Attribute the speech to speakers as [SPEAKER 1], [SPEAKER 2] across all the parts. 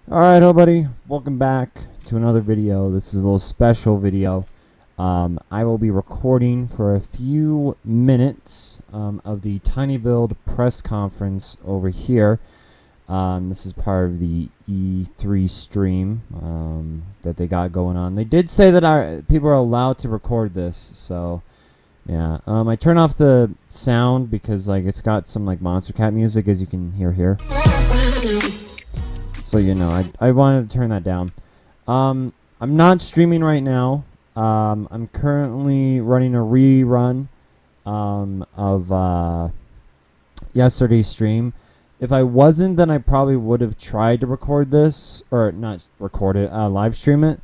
[SPEAKER 1] Alright, everybody, welcome back to another video. This is a little special video. I will be recording for a few minutes of the tinyBuild press conference over here. This is part of the E3 stream that they got going on. They did say that people are allowed to record this, so yeah. I turn off the sound because it's got some Monster Cat music, as you can hear here. So I wanted to turn that down. I'm not streaming right now. I'm currently running a rerun of yesterday's stream. If I wasn't, then I probably would have tried to record this, or not record it, live stream it.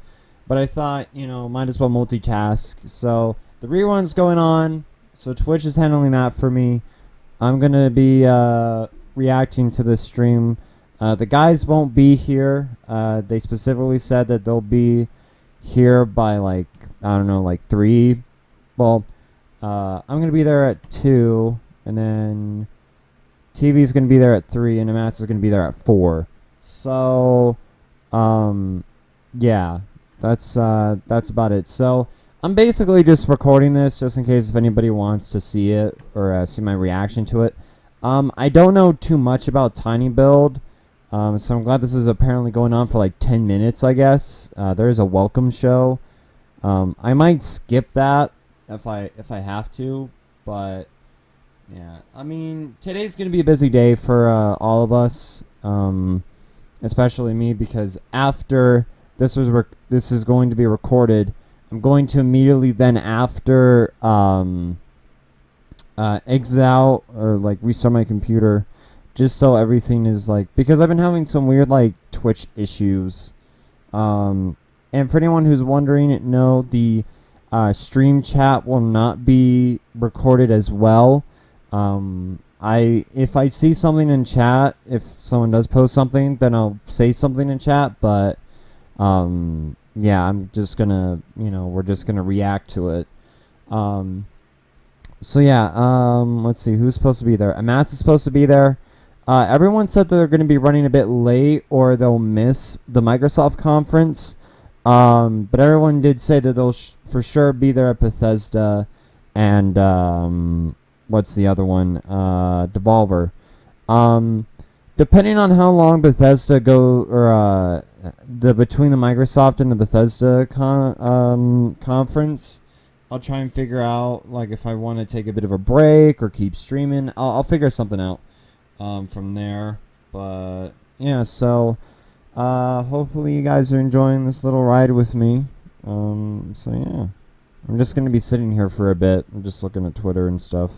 [SPEAKER 1] But I thought, might as well multitask. So the rerun's going on. So Twitch is handling that for me. I'm gonna be reacting to this stream. The guys won't be here. They specifically said that they'll be here by I don't know, 3. Well, I'm going to be there at 2, and then TV's going to be there at 3, and Amats is going to be there at 4. So, yeah, that's about it. So, I'm basically just recording this just in case if anybody wants to see it or see my reaction to it. I don't know too much about tinyBuild. So I'm glad this is apparently going on for 10 minutes, I guess. There is a welcome show. I might skip that if I have to, but yeah. I mean, today's going to be a busy day for all of us, especially me, because after this is going to be recorded, I'm going to immediately then after exit out or restart my computer. Just so everything is because I've been having some weird Twitch issues. And for anyone who's wondering, no, the stream chat will not be recorded as well. If I see something in chat, if someone does post something, then I'll say something in chat, but yeah, I'm just gonna, we're just gonna react to it. So yeah, let's see who's supposed to be there. Amats is supposed to be there. Everyone said they're going to be running a bit late or they'll miss the Microsoft conference. But everyone did say that they'll for sure be there at Bethesda and what's the other one? Devolver. Depending on how long Bethesda or between the Microsoft and the Bethesda conference, I'll try and figure out if I want to take a bit of a break or keep streaming. I'll figure something out from there. But yeah, so hopefully you guys are enjoying this little ride with me. So yeah, I'm just gonna be sitting here for a bit. I'm just looking at Twitter and stuff.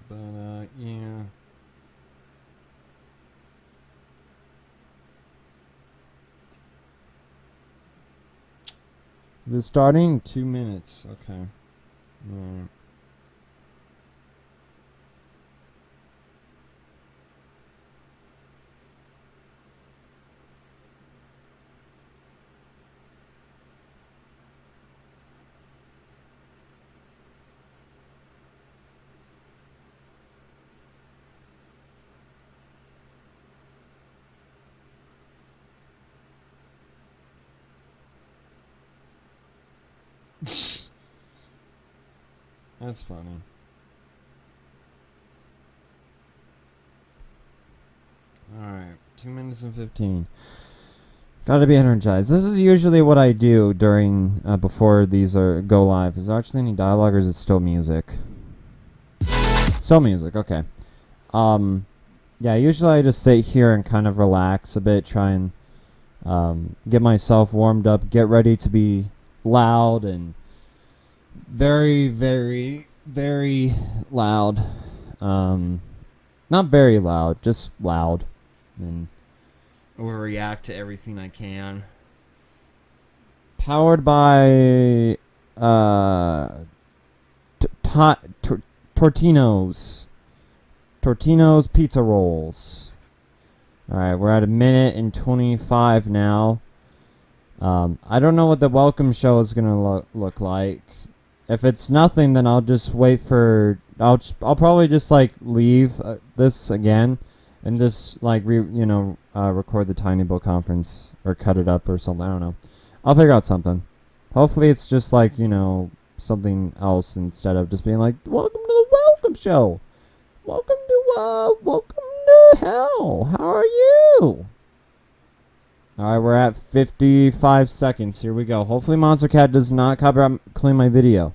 [SPEAKER 1] But yeah. The starting 2 minutes. Okay. Alright. That's funny. Alright, 2 minutes and 15. Gotta be energized. This is usually what I do during before these go live. Is there actually any dialogue or is it still music? Still music, okay. Yeah, usually I just sit here and kind of relax a bit, try and get myself warmed up, get ready to be loud and very, very, very loud. Not very loud, just loud. And overreact to everything I can. Powered by Tortino's Pizza Rolls. Alright, we're at 1:25 now. I don't know what the welcome show is gonna look like. If it's nothing, then I'll just wait for... I'll probably just, like, leave this again. And just, like, record the Tiny Build conference. Or cut it up or something. I don't know. I'll figure out something. Hopefully it's just, like, something else instead of just being like, welcome to the welcome show. Welcome to hell. How are you? Alright, we're at 55 seconds. Here we go. Hopefully Monster Cat does not copyright claim my video.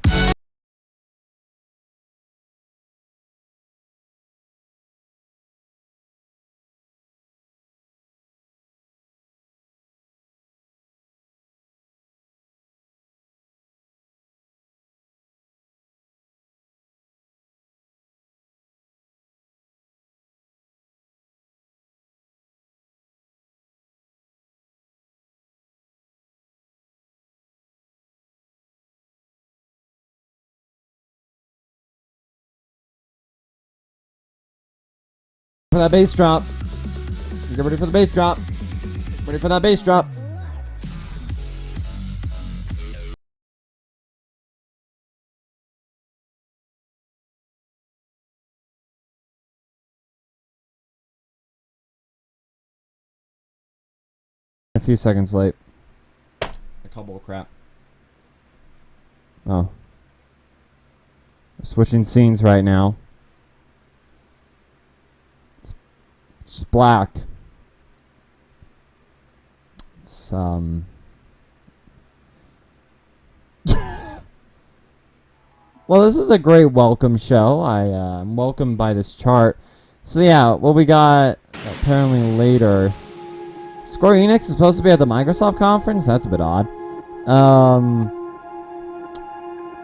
[SPEAKER 1] For that bass drop. Get ready for the bass drop. Ready for that bass drop. A few seconds late. A couple of crap. Oh. We're switching scenes right now. It's black. It's well, this is a great welcome show. I'm welcomed by this chart. So yeah, what we got apparently later. Square Enix is supposed to be at the Microsoft conference. That's a bit odd.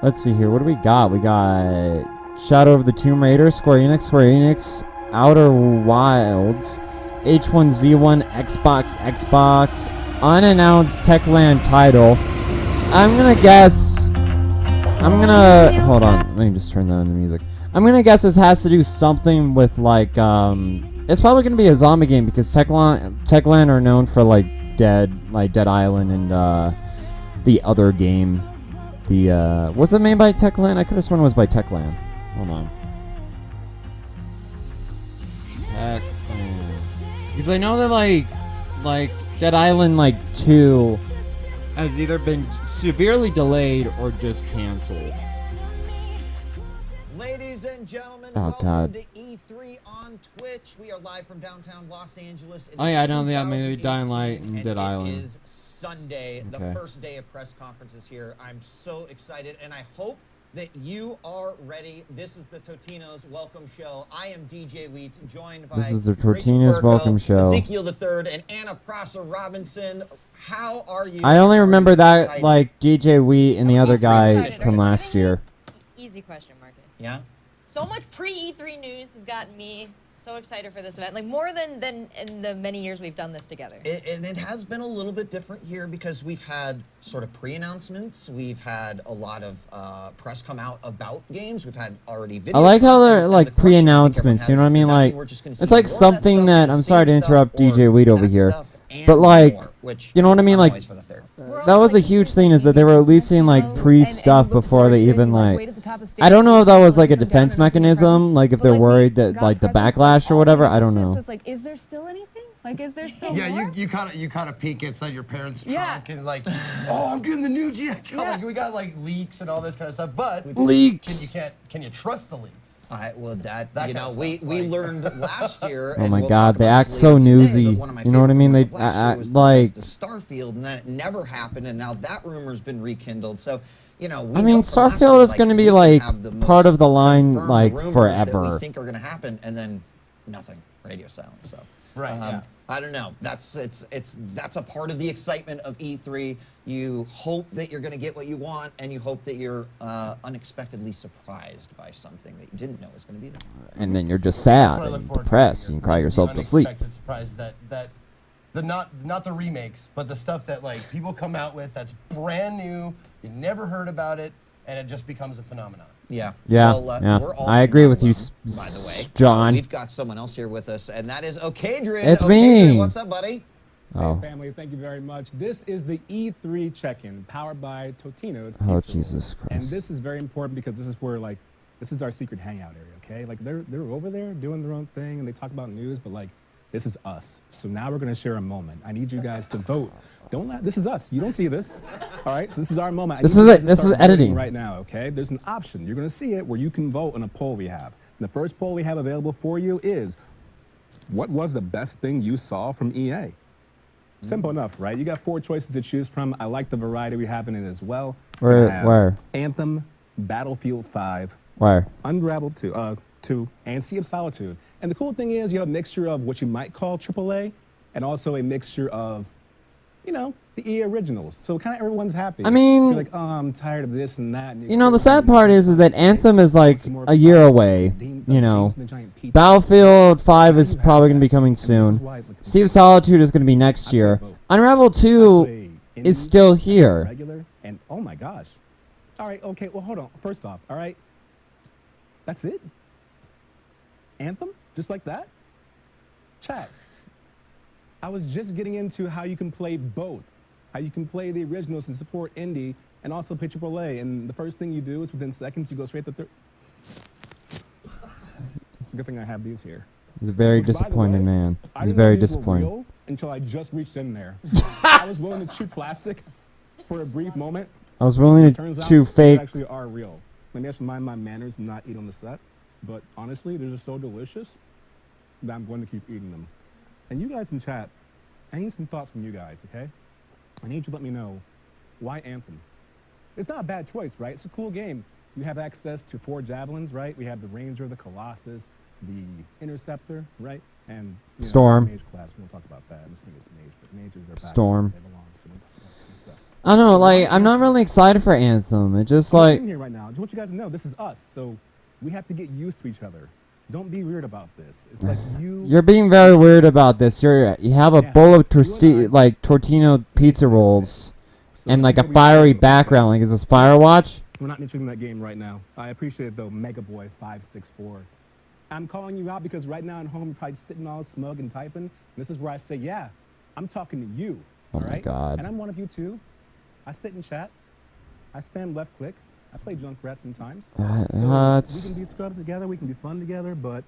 [SPEAKER 1] Let's see here. What do we got? We got Shadow of the Tomb Raider, Square Enix, Outer Wilds, H1Z1, Xbox, unannounced Techland title. Hold on, let me just turn down the music. I'm gonna guess this has to do something with like, it's probably gonna be a zombie game because Techland are known for like Dead Island and the other game. Was it made by Techland? I could have sworn it was by Techland. Hold on. Because I know that like Dead Island 2 has either been severely delayed or just canceled.
[SPEAKER 2] Ladies and gentlemen,
[SPEAKER 1] welcome
[SPEAKER 2] to E3 on Twitch. We are live from downtown Los Angeles.
[SPEAKER 1] Oh yeah, I don't think I maybe Dying Light and Dead Island.
[SPEAKER 2] It is Sunday, the first day of press conferences here. I'm so excited, and I hope that you are ready. This is the Totino's Welcome Show. I am DJ Wheat, joined by
[SPEAKER 1] This is the Totino's Welcome Show.
[SPEAKER 2] Ezekiel III and Anna Prasa Robinson. How are you?
[SPEAKER 1] I only remember that like DJ Wheat and the other guy from last year.
[SPEAKER 3] Easy question, Marcus.
[SPEAKER 2] Yeah?
[SPEAKER 3] So much pre-E3 news has gotten me so excited for this event, like more than in the many years we've done this together.
[SPEAKER 2] And it has been a little bit different here because we've had sort of pre-announcements. We've had a lot of press come out about games. We've had already videos.
[SPEAKER 1] I like how they're like pre-announcements, you know what I mean? Like, it's like something that, I'm sorry to interrupt DJ Wheat over here, but like, you know what I mean? Like, that was a huge thing, is that they were releasing like pre-stuff before they even like, I don't know if that was like a defense mechanism, like if they're worried that like the backlash or whatever, I don't know.
[SPEAKER 4] It's like, is there still anything? Like, is there still
[SPEAKER 5] Yeah,
[SPEAKER 4] more?
[SPEAKER 5] you kind of peek inside your parents' trunk and like, oh, I'm getting the new GI Joe. Like, we got like leaks and all this kind of stuff, but
[SPEAKER 1] Leaks.
[SPEAKER 5] Can you trust the leaks?
[SPEAKER 2] Well, that you
[SPEAKER 5] kind
[SPEAKER 2] know,
[SPEAKER 5] of
[SPEAKER 2] we
[SPEAKER 5] stuff, like-
[SPEAKER 2] learned last year.
[SPEAKER 1] Oh
[SPEAKER 2] and
[SPEAKER 1] my
[SPEAKER 2] we'll
[SPEAKER 1] God,
[SPEAKER 2] talk
[SPEAKER 1] they
[SPEAKER 2] about
[SPEAKER 1] act
[SPEAKER 2] this
[SPEAKER 1] so
[SPEAKER 2] later today,
[SPEAKER 1] newsy.
[SPEAKER 2] but one of my
[SPEAKER 1] You know what I
[SPEAKER 2] favorite
[SPEAKER 1] mean? They
[SPEAKER 2] rumors of last year
[SPEAKER 1] act
[SPEAKER 2] was
[SPEAKER 1] like-
[SPEAKER 2] the Starfield, and then it never happened, and now that rumor's been rekindled. So, you know, we
[SPEAKER 1] I mean,
[SPEAKER 2] know from last
[SPEAKER 1] Starfield
[SPEAKER 2] year,
[SPEAKER 1] is gonna be,
[SPEAKER 2] we can
[SPEAKER 1] like,
[SPEAKER 2] have the
[SPEAKER 1] part
[SPEAKER 2] most
[SPEAKER 1] of the line,
[SPEAKER 2] confirmed
[SPEAKER 1] like,
[SPEAKER 2] rumors
[SPEAKER 1] forever.
[SPEAKER 2] that we think are going to happen, and then nothing, radio silence. So.
[SPEAKER 5] Right. Yeah.
[SPEAKER 2] I don't know. That's a part of the excitement of E3. You hope that you're going to get what you want, and you hope that you're unexpectedly surprised by something that you didn't know was going to be there.
[SPEAKER 1] And then you're just
[SPEAKER 5] That's
[SPEAKER 1] sad
[SPEAKER 5] what I look
[SPEAKER 1] and
[SPEAKER 5] forward to
[SPEAKER 1] depressed
[SPEAKER 5] here.
[SPEAKER 1] and cry
[SPEAKER 5] It's the
[SPEAKER 1] yourself to sleep.
[SPEAKER 5] unexpected surprises that the not the remakes, but the stuff that like people come out with that's brand new. You never heard about it, and it just becomes a phenomenon.
[SPEAKER 2] Yeah.
[SPEAKER 1] Yeah,
[SPEAKER 2] Well,
[SPEAKER 1] yeah.
[SPEAKER 2] We're also
[SPEAKER 1] I agree
[SPEAKER 2] not
[SPEAKER 1] with you,
[SPEAKER 2] alone, by the way.
[SPEAKER 1] John.
[SPEAKER 2] We've got someone else here with us, and that is Okadrin.
[SPEAKER 1] It's
[SPEAKER 2] Okadrin,
[SPEAKER 1] me.
[SPEAKER 2] what's up, buddy?
[SPEAKER 1] Oh.
[SPEAKER 6] Hey, family, thank you very much. This is the E3 check-in, powered by Totino's Pizza
[SPEAKER 1] Oh,
[SPEAKER 6] Roll.
[SPEAKER 1] Jesus Christ.
[SPEAKER 6] And this is very important because this is where, like, this is our secret hangout area, okay? Like, they're over there doing their own thing, and they talk about news, but, like, this is us. So now we're going to share a moment. I need you guys to vote. This is us. You don't see this. All right? So this is our moment.
[SPEAKER 1] This
[SPEAKER 6] I need
[SPEAKER 1] is
[SPEAKER 6] you
[SPEAKER 1] it.
[SPEAKER 6] guys to
[SPEAKER 1] This
[SPEAKER 6] start
[SPEAKER 1] is editing.
[SPEAKER 6] voting right now, okay? There's an option. You're going to see it where you can vote on a poll we have. And the first poll we have available for you is, what was the best thing you saw from EA? Simple enough, right? You got 4 choices to choose from. I like the variety we have in it as well.
[SPEAKER 1] Where-
[SPEAKER 6] We have
[SPEAKER 1] where?
[SPEAKER 6] Anthem, Battlefield 5,
[SPEAKER 1] Where?
[SPEAKER 6] Unravel 2, and Sea of Solitude. And the cool thing is you have a mixture of what you might call AAA and also a mixture of, you know, the EA originals. So kind of everyone's happy.
[SPEAKER 1] I mean-
[SPEAKER 6] You're like, oh, I'm tired of this and that. And
[SPEAKER 1] You know, the sad part is that Anthem is like a year away. You know, Battlefield 5 is probably going to be coming soon. Sea of Solitude is going to be next year. Unravel 2 is still here.
[SPEAKER 6] Regular, and oh my gosh. All right, okay, well, hold on. First off, all right, that's it? Anthem? Just like that? Chat. I was just getting into how you can play both. How you can play the originals and support indie and also play AAA. And the first thing you do is within seconds, you go straight to It's a good thing I have these here.
[SPEAKER 1] He's a very
[SPEAKER 6] Which, by the
[SPEAKER 1] disappointed
[SPEAKER 6] way,
[SPEAKER 1] man.
[SPEAKER 6] I
[SPEAKER 1] He's
[SPEAKER 6] didn't know
[SPEAKER 1] very
[SPEAKER 6] these were
[SPEAKER 1] disappointed.
[SPEAKER 6] real until I just reached in there. I was willing to chew plastic for a brief moment.
[SPEAKER 1] I was willing
[SPEAKER 6] Turns
[SPEAKER 1] to
[SPEAKER 6] out
[SPEAKER 1] chew
[SPEAKER 6] they
[SPEAKER 1] fake.
[SPEAKER 6] actually are real. Let me just mind my manners and not eat on the set. But honestly, they're just so delicious that I'm going to keep eating them. And you guys in chat, I need some thoughts from you guys, okay? I need you to let me know why Anthem. It's not a bad choice, right? It's a cool game. You have access to 4 javelins, right? We have the Ranger, the Colossus, the Interceptor, right? And you know,
[SPEAKER 1] Storm.
[SPEAKER 6] Mage class. We'll talk about that. I'm assuming it's Mage, but Mages are back.
[SPEAKER 1] Storm.
[SPEAKER 6] They belong, so we'll talk about that stuff.
[SPEAKER 1] I don't know, like, I'm not really excited for Anthem. It just
[SPEAKER 6] I'm
[SPEAKER 1] like,
[SPEAKER 6] in here right now. I just want you guys to know this is us, so we have to get used to each other. Don't be weird about this. It's like
[SPEAKER 1] you're being very weird about this. You have a
[SPEAKER 6] Yeah,
[SPEAKER 1] bowl of
[SPEAKER 6] so you and I-
[SPEAKER 1] like tortino pizza rolls
[SPEAKER 6] so
[SPEAKER 1] and
[SPEAKER 6] this
[SPEAKER 1] like
[SPEAKER 6] is
[SPEAKER 1] a
[SPEAKER 6] what we
[SPEAKER 1] fiery
[SPEAKER 6] do.
[SPEAKER 1] background. Like, is this Firewatch?
[SPEAKER 6] We're not mentioning that game right now. I appreciate it though, Megaboy564. I'm calling you out because right now at home you're probably sitting all smug and typing. This is where I say, yeah, I'm talking to you.
[SPEAKER 1] Oh
[SPEAKER 6] all
[SPEAKER 1] my
[SPEAKER 6] right?
[SPEAKER 1] God.
[SPEAKER 6] And I'm one of you too. I sit and chat. I spam left click. I play Junkrat sometimes. So
[SPEAKER 1] That's-
[SPEAKER 6] we can be scrubs together. We can be fun together. But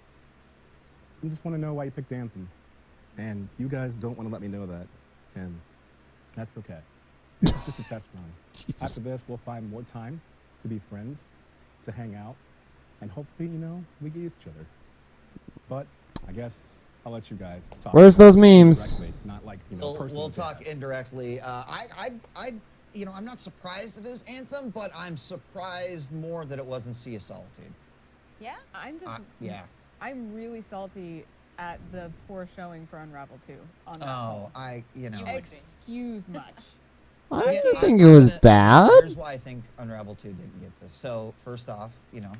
[SPEAKER 6] I just want to know why you picked Anthem. And you guys don't want to let me know that. And that's okay. This is just a test run.
[SPEAKER 1] Jesus.
[SPEAKER 6] After this, we'll find more time to be friends, to hang out, and hopefully, you know, we get used to each other. But I guess I'll let you guys talk.
[SPEAKER 1] Where's those memes?
[SPEAKER 6] Directly, not like, you know,
[SPEAKER 2] We'll
[SPEAKER 6] personally.
[SPEAKER 2] talk indirectly. You know, I'm not surprised it is Anthem, but I'm surprised more that it wasn't Sea of Solitude.
[SPEAKER 3] Yeah?
[SPEAKER 4] I'm just.
[SPEAKER 2] Yeah.
[SPEAKER 4] I'm really salty at the poor showing for Unravel 2 on that
[SPEAKER 2] Oh,
[SPEAKER 4] poll.
[SPEAKER 2] you know.
[SPEAKER 3] You would be.
[SPEAKER 4] Excuse much.
[SPEAKER 1] I
[SPEAKER 2] Yeah,
[SPEAKER 1] didn't think
[SPEAKER 2] I'm
[SPEAKER 1] it was
[SPEAKER 2] gonna-
[SPEAKER 1] bad.
[SPEAKER 2] Here's why I think Unravel 2 didn't get this. So, first off, you know,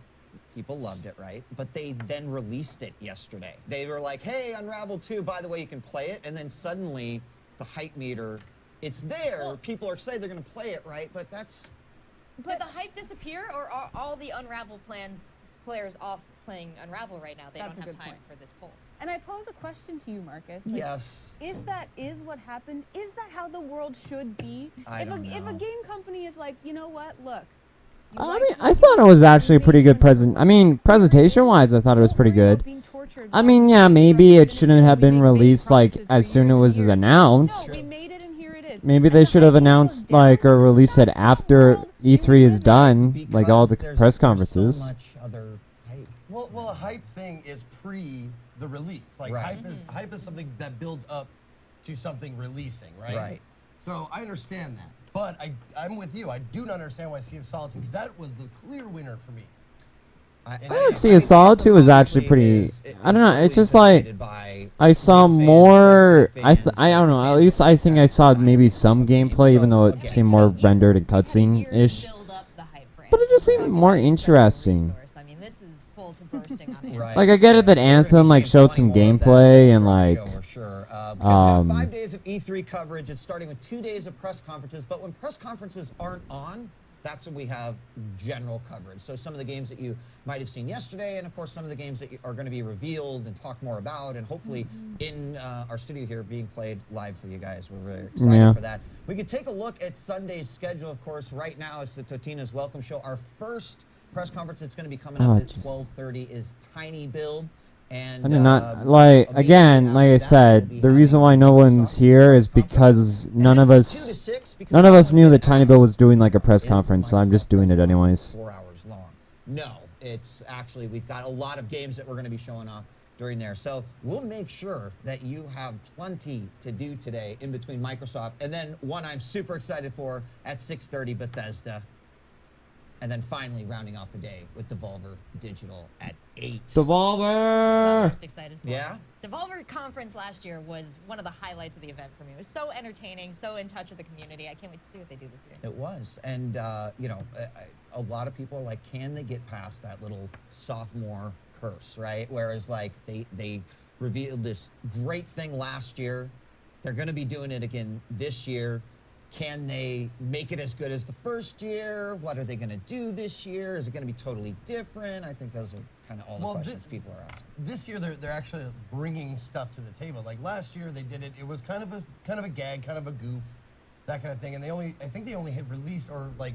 [SPEAKER 2] people loved it, right? But they then released it yesterday. They were like, hey, Unravel 2, by the way, you can play it. And then suddenly, the hype meter, it's there.
[SPEAKER 3] Well-
[SPEAKER 2] People are excited they're going to play it, right? But that's...
[SPEAKER 3] Did the hype disappear, or are all the Unravel players off playing Unravel right now? They
[SPEAKER 4] That's
[SPEAKER 3] don't
[SPEAKER 4] a
[SPEAKER 3] have
[SPEAKER 4] good
[SPEAKER 3] time
[SPEAKER 4] point.
[SPEAKER 3] for this poll.
[SPEAKER 4] And I pose a question to you, Marcus. Like,
[SPEAKER 2] Yes.
[SPEAKER 4] If that is what happened, is that how the world should be?
[SPEAKER 2] I don't
[SPEAKER 4] If a
[SPEAKER 2] know.
[SPEAKER 4] game company is like, you know what, look. you
[SPEAKER 1] I
[SPEAKER 4] like
[SPEAKER 1] mean,
[SPEAKER 4] this
[SPEAKER 1] I thought it was
[SPEAKER 4] game,
[SPEAKER 1] actually a
[SPEAKER 4] you
[SPEAKER 1] pretty
[SPEAKER 4] made
[SPEAKER 1] good
[SPEAKER 4] Unravel.
[SPEAKER 1] presentation-wise, I thought it was
[SPEAKER 4] Don't
[SPEAKER 1] pretty
[SPEAKER 4] worry about
[SPEAKER 1] good.
[SPEAKER 4] being tortured
[SPEAKER 1] I
[SPEAKER 4] by
[SPEAKER 1] mean, yeah,
[SPEAKER 4] making
[SPEAKER 1] maybe
[SPEAKER 4] our
[SPEAKER 1] it shouldn't have been
[SPEAKER 4] independent
[SPEAKER 1] released like
[SPEAKER 4] promises
[SPEAKER 1] as
[SPEAKER 4] for
[SPEAKER 1] soon
[SPEAKER 4] years
[SPEAKER 1] as it
[SPEAKER 4] and
[SPEAKER 1] was
[SPEAKER 4] years.
[SPEAKER 1] announced.
[SPEAKER 4] No, we made it and here it is.
[SPEAKER 1] Maybe
[SPEAKER 4] And
[SPEAKER 1] they
[SPEAKER 4] the
[SPEAKER 1] should have
[SPEAKER 4] hype goes
[SPEAKER 1] announced
[SPEAKER 4] down,
[SPEAKER 1] like or released it
[SPEAKER 4] that's the
[SPEAKER 1] after
[SPEAKER 4] world we
[SPEAKER 1] E3
[SPEAKER 4] live
[SPEAKER 1] is
[SPEAKER 4] in.
[SPEAKER 1] done, like all the
[SPEAKER 2] Because
[SPEAKER 1] press
[SPEAKER 2] there's
[SPEAKER 1] conferences.
[SPEAKER 2] so much other hype.
[SPEAKER 5] Well, a hype thing is pre the release. Like
[SPEAKER 2] Right.
[SPEAKER 5] hype is something that builds up to something releasing, right?
[SPEAKER 2] Right.
[SPEAKER 5] So I understand that, but I'm with you. I do not understand why Sea of Solitude, because that was the clear winner for me.
[SPEAKER 1] I would Sea of Solitude was actually pretty. I don't know. It's just like I saw
[SPEAKER 2] fans,
[SPEAKER 1] more.
[SPEAKER 2] PS3 fans,
[SPEAKER 1] I don't know. At
[SPEAKER 2] fans
[SPEAKER 1] least I think I saw maybe some gameplay, even though it
[SPEAKER 2] Okay.
[SPEAKER 1] seemed more rendered and
[SPEAKER 3] We've had a year to
[SPEAKER 1] cutscene-ish.
[SPEAKER 3] build up the hype for
[SPEAKER 1] But it just
[SPEAKER 3] Anthem.
[SPEAKER 1] seemed
[SPEAKER 3] We're
[SPEAKER 1] more
[SPEAKER 3] talking about such a
[SPEAKER 1] interesting.
[SPEAKER 3] resource. I mean, this is full to bursting on Anthem.
[SPEAKER 2] Right.
[SPEAKER 1] Like I get it that
[SPEAKER 2] We're gonna be
[SPEAKER 1] Anthem like
[SPEAKER 2] seeing
[SPEAKER 1] showed
[SPEAKER 2] plenty
[SPEAKER 1] some
[SPEAKER 2] more of that
[SPEAKER 1] gameplay and
[SPEAKER 2] throughout the
[SPEAKER 1] like
[SPEAKER 2] show, for sure. Because we have 5
[SPEAKER 1] um,
[SPEAKER 2] days of E3 coverage. It's starting with 2 days of press conferences. But when press conferences aren't on, that's when we have general coverage. So some of the games that you might have seen yesterday, and of course some of the games that are going to be revealed and talked more about, and hopefully in our studio here being played live for you guys. We're very excited
[SPEAKER 1] Yeah.
[SPEAKER 2] for that. We could take a look at Sunday's schedule. Of course, right now is the Totina's Welcome Show. Our first press conference that's going to be coming
[SPEAKER 1] Oh,
[SPEAKER 2] up at
[SPEAKER 1] jeez.
[SPEAKER 2] 12:30 is Tiny Build. And
[SPEAKER 1] I did not
[SPEAKER 2] immediately
[SPEAKER 1] like again. Like I
[SPEAKER 2] after that, we'll
[SPEAKER 1] said,
[SPEAKER 2] be
[SPEAKER 1] the reason why no
[SPEAKER 2] having
[SPEAKER 1] one's
[SPEAKER 2] Microsoft
[SPEAKER 1] here is
[SPEAKER 2] conference.
[SPEAKER 1] because
[SPEAKER 2] And
[SPEAKER 1] none
[SPEAKER 2] then
[SPEAKER 1] of
[SPEAKER 2] from 2 to
[SPEAKER 1] us
[SPEAKER 2] 6, because
[SPEAKER 1] none of us
[SPEAKER 2] someone
[SPEAKER 1] knew
[SPEAKER 2] did
[SPEAKER 1] that Tiny Bill
[SPEAKER 2] ask,
[SPEAKER 1] was doing like a press
[SPEAKER 2] is the
[SPEAKER 1] conference, so I'm just
[SPEAKER 2] Microsoft
[SPEAKER 1] doing it
[SPEAKER 2] press
[SPEAKER 1] anyways.
[SPEAKER 2] conference 4 hours long? No, it's actually, we've got a lot of games that we're going to be showing off during there. So we'll make sure that you have plenty to do today in between Microsoft. And then one I'm super excited for at 6:30, Bethesda. And then finally rounding off the day with Devolver Digital at 8.
[SPEAKER 3] That's what I'm
[SPEAKER 1] Devolver.
[SPEAKER 3] most excited for.
[SPEAKER 2] Yeah?
[SPEAKER 3] Devolver Conference last year was one of the highlights of the event for me. It was so entertaining, so in touch with the community. I can't wait to see what they do this year.
[SPEAKER 2] It was. And, you know, a lot of people are like, can they get past that little sophomore curse, right? Whereas, like, they revealed this great thing last year. They're going to be doing it again this year. Can they make it as good as the first year? What are they going to do this year? Is it going to be totally different? I think those are kind of all the
[SPEAKER 5] Well,
[SPEAKER 2] questions people are asking.
[SPEAKER 5] This year they're actually bringing stuff to the table. Like last year they did it. It was kind of a gag, kind of a goof, that kind of thing. And I think they only had released or like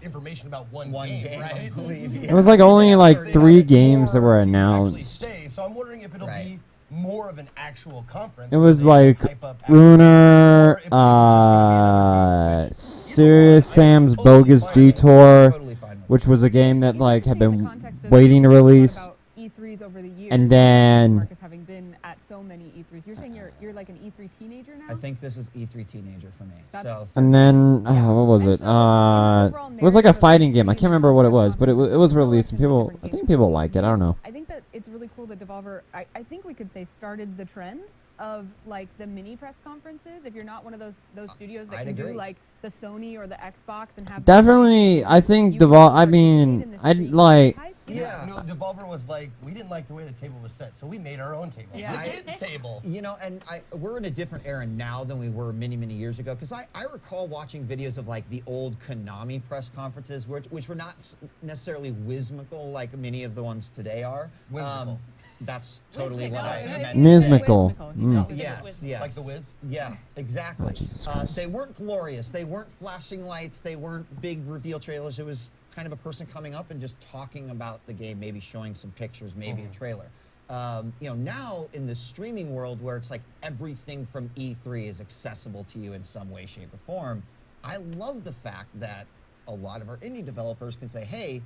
[SPEAKER 5] information about one game,
[SPEAKER 2] I
[SPEAKER 5] right?
[SPEAKER 2] believe.
[SPEAKER 1] It was like only like
[SPEAKER 5] They
[SPEAKER 1] 3
[SPEAKER 5] had
[SPEAKER 1] games that
[SPEAKER 5] more
[SPEAKER 1] were
[SPEAKER 5] to actually
[SPEAKER 1] announced.
[SPEAKER 5] say. So I'm wondering if it'll
[SPEAKER 2] Right.
[SPEAKER 5] be more of an actual conference.
[SPEAKER 1] It
[SPEAKER 5] where
[SPEAKER 1] was
[SPEAKER 5] they
[SPEAKER 1] like
[SPEAKER 5] hype up actual
[SPEAKER 1] Runer,
[SPEAKER 5] games, or if it was just gonna be another goof, which,
[SPEAKER 1] Serious
[SPEAKER 5] either one, I am
[SPEAKER 1] Sam's
[SPEAKER 5] totally
[SPEAKER 1] Bogus
[SPEAKER 5] fine with it.
[SPEAKER 1] Detour,
[SPEAKER 2] Totally fine with
[SPEAKER 1] which was a game that like had
[SPEAKER 4] Interesting in the
[SPEAKER 1] been
[SPEAKER 4] context of
[SPEAKER 1] waiting to
[SPEAKER 4] what
[SPEAKER 1] release.
[SPEAKER 4] about E3s over the years,
[SPEAKER 1] And then-
[SPEAKER 4] Marcus, having been at so many E3s, you're saying you're like an E3 teenager now?
[SPEAKER 2] I think this is E3 teenager for me.
[SPEAKER 4] That's-
[SPEAKER 2] So
[SPEAKER 1] And then what was
[SPEAKER 4] And
[SPEAKER 1] it?
[SPEAKER 4] so, in the overall
[SPEAKER 1] It was like a
[SPEAKER 4] narrative of
[SPEAKER 1] fighting
[SPEAKER 4] E3
[SPEAKER 1] game. I can't remember what it was, but it was released and people.
[SPEAKER 4] different
[SPEAKER 1] I think
[SPEAKER 4] games
[SPEAKER 1] people
[SPEAKER 4] released.
[SPEAKER 1] like it. I don't know.
[SPEAKER 4] I think that it's really cool that Devolver, I think we could say, started the trend of like the mini press conferences. If you're not one of those studios that
[SPEAKER 2] I'd
[SPEAKER 4] can
[SPEAKER 2] agree.
[SPEAKER 4] do like the Sony or the Xbox and have
[SPEAKER 1] Definitely, I think
[SPEAKER 4] you can
[SPEAKER 1] Devol. I
[SPEAKER 4] participate
[SPEAKER 1] mean,
[SPEAKER 4] in this
[SPEAKER 1] I'd
[SPEAKER 4] free
[SPEAKER 1] like.
[SPEAKER 4] hype, you
[SPEAKER 5] Yeah,
[SPEAKER 4] know?
[SPEAKER 5] no, Devolver was like, we didn't like the way the table was set, so we made our own table.
[SPEAKER 4] Yeah.
[SPEAKER 5] The kids' table.
[SPEAKER 2] You know, and we're in a different era now than we were many, many years ago. Because I recall watching videos of like the old Konami press conferences, which were not necessarily whimsical like many of the ones today are.
[SPEAKER 5] Whimsical.
[SPEAKER 2] That's totally
[SPEAKER 3] Whimsical.
[SPEAKER 2] what I
[SPEAKER 3] Yeah,
[SPEAKER 2] meant.
[SPEAKER 1] Mismical.
[SPEAKER 4] Whimsical.
[SPEAKER 1] Mm.
[SPEAKER 2] Yes, yes.
[SPEAKER 5] Like the Wiz?
[SPEAKER 2] Yeah, exactly.
[SPEAKER 1] Oh, Jesus Christ.
[SPEAKER 2] They weren't glorious. They weren't flashing lights. They weren't big reveal trailers. It was kind of a person coming up and just talking about the game, maybe showing some pictures, maybe a trailer. You know, now in the streaming world where it's like everything from E3 is accessible to you in some way, shape, or form, I love the fact that a lot of our indie developers can say, hey,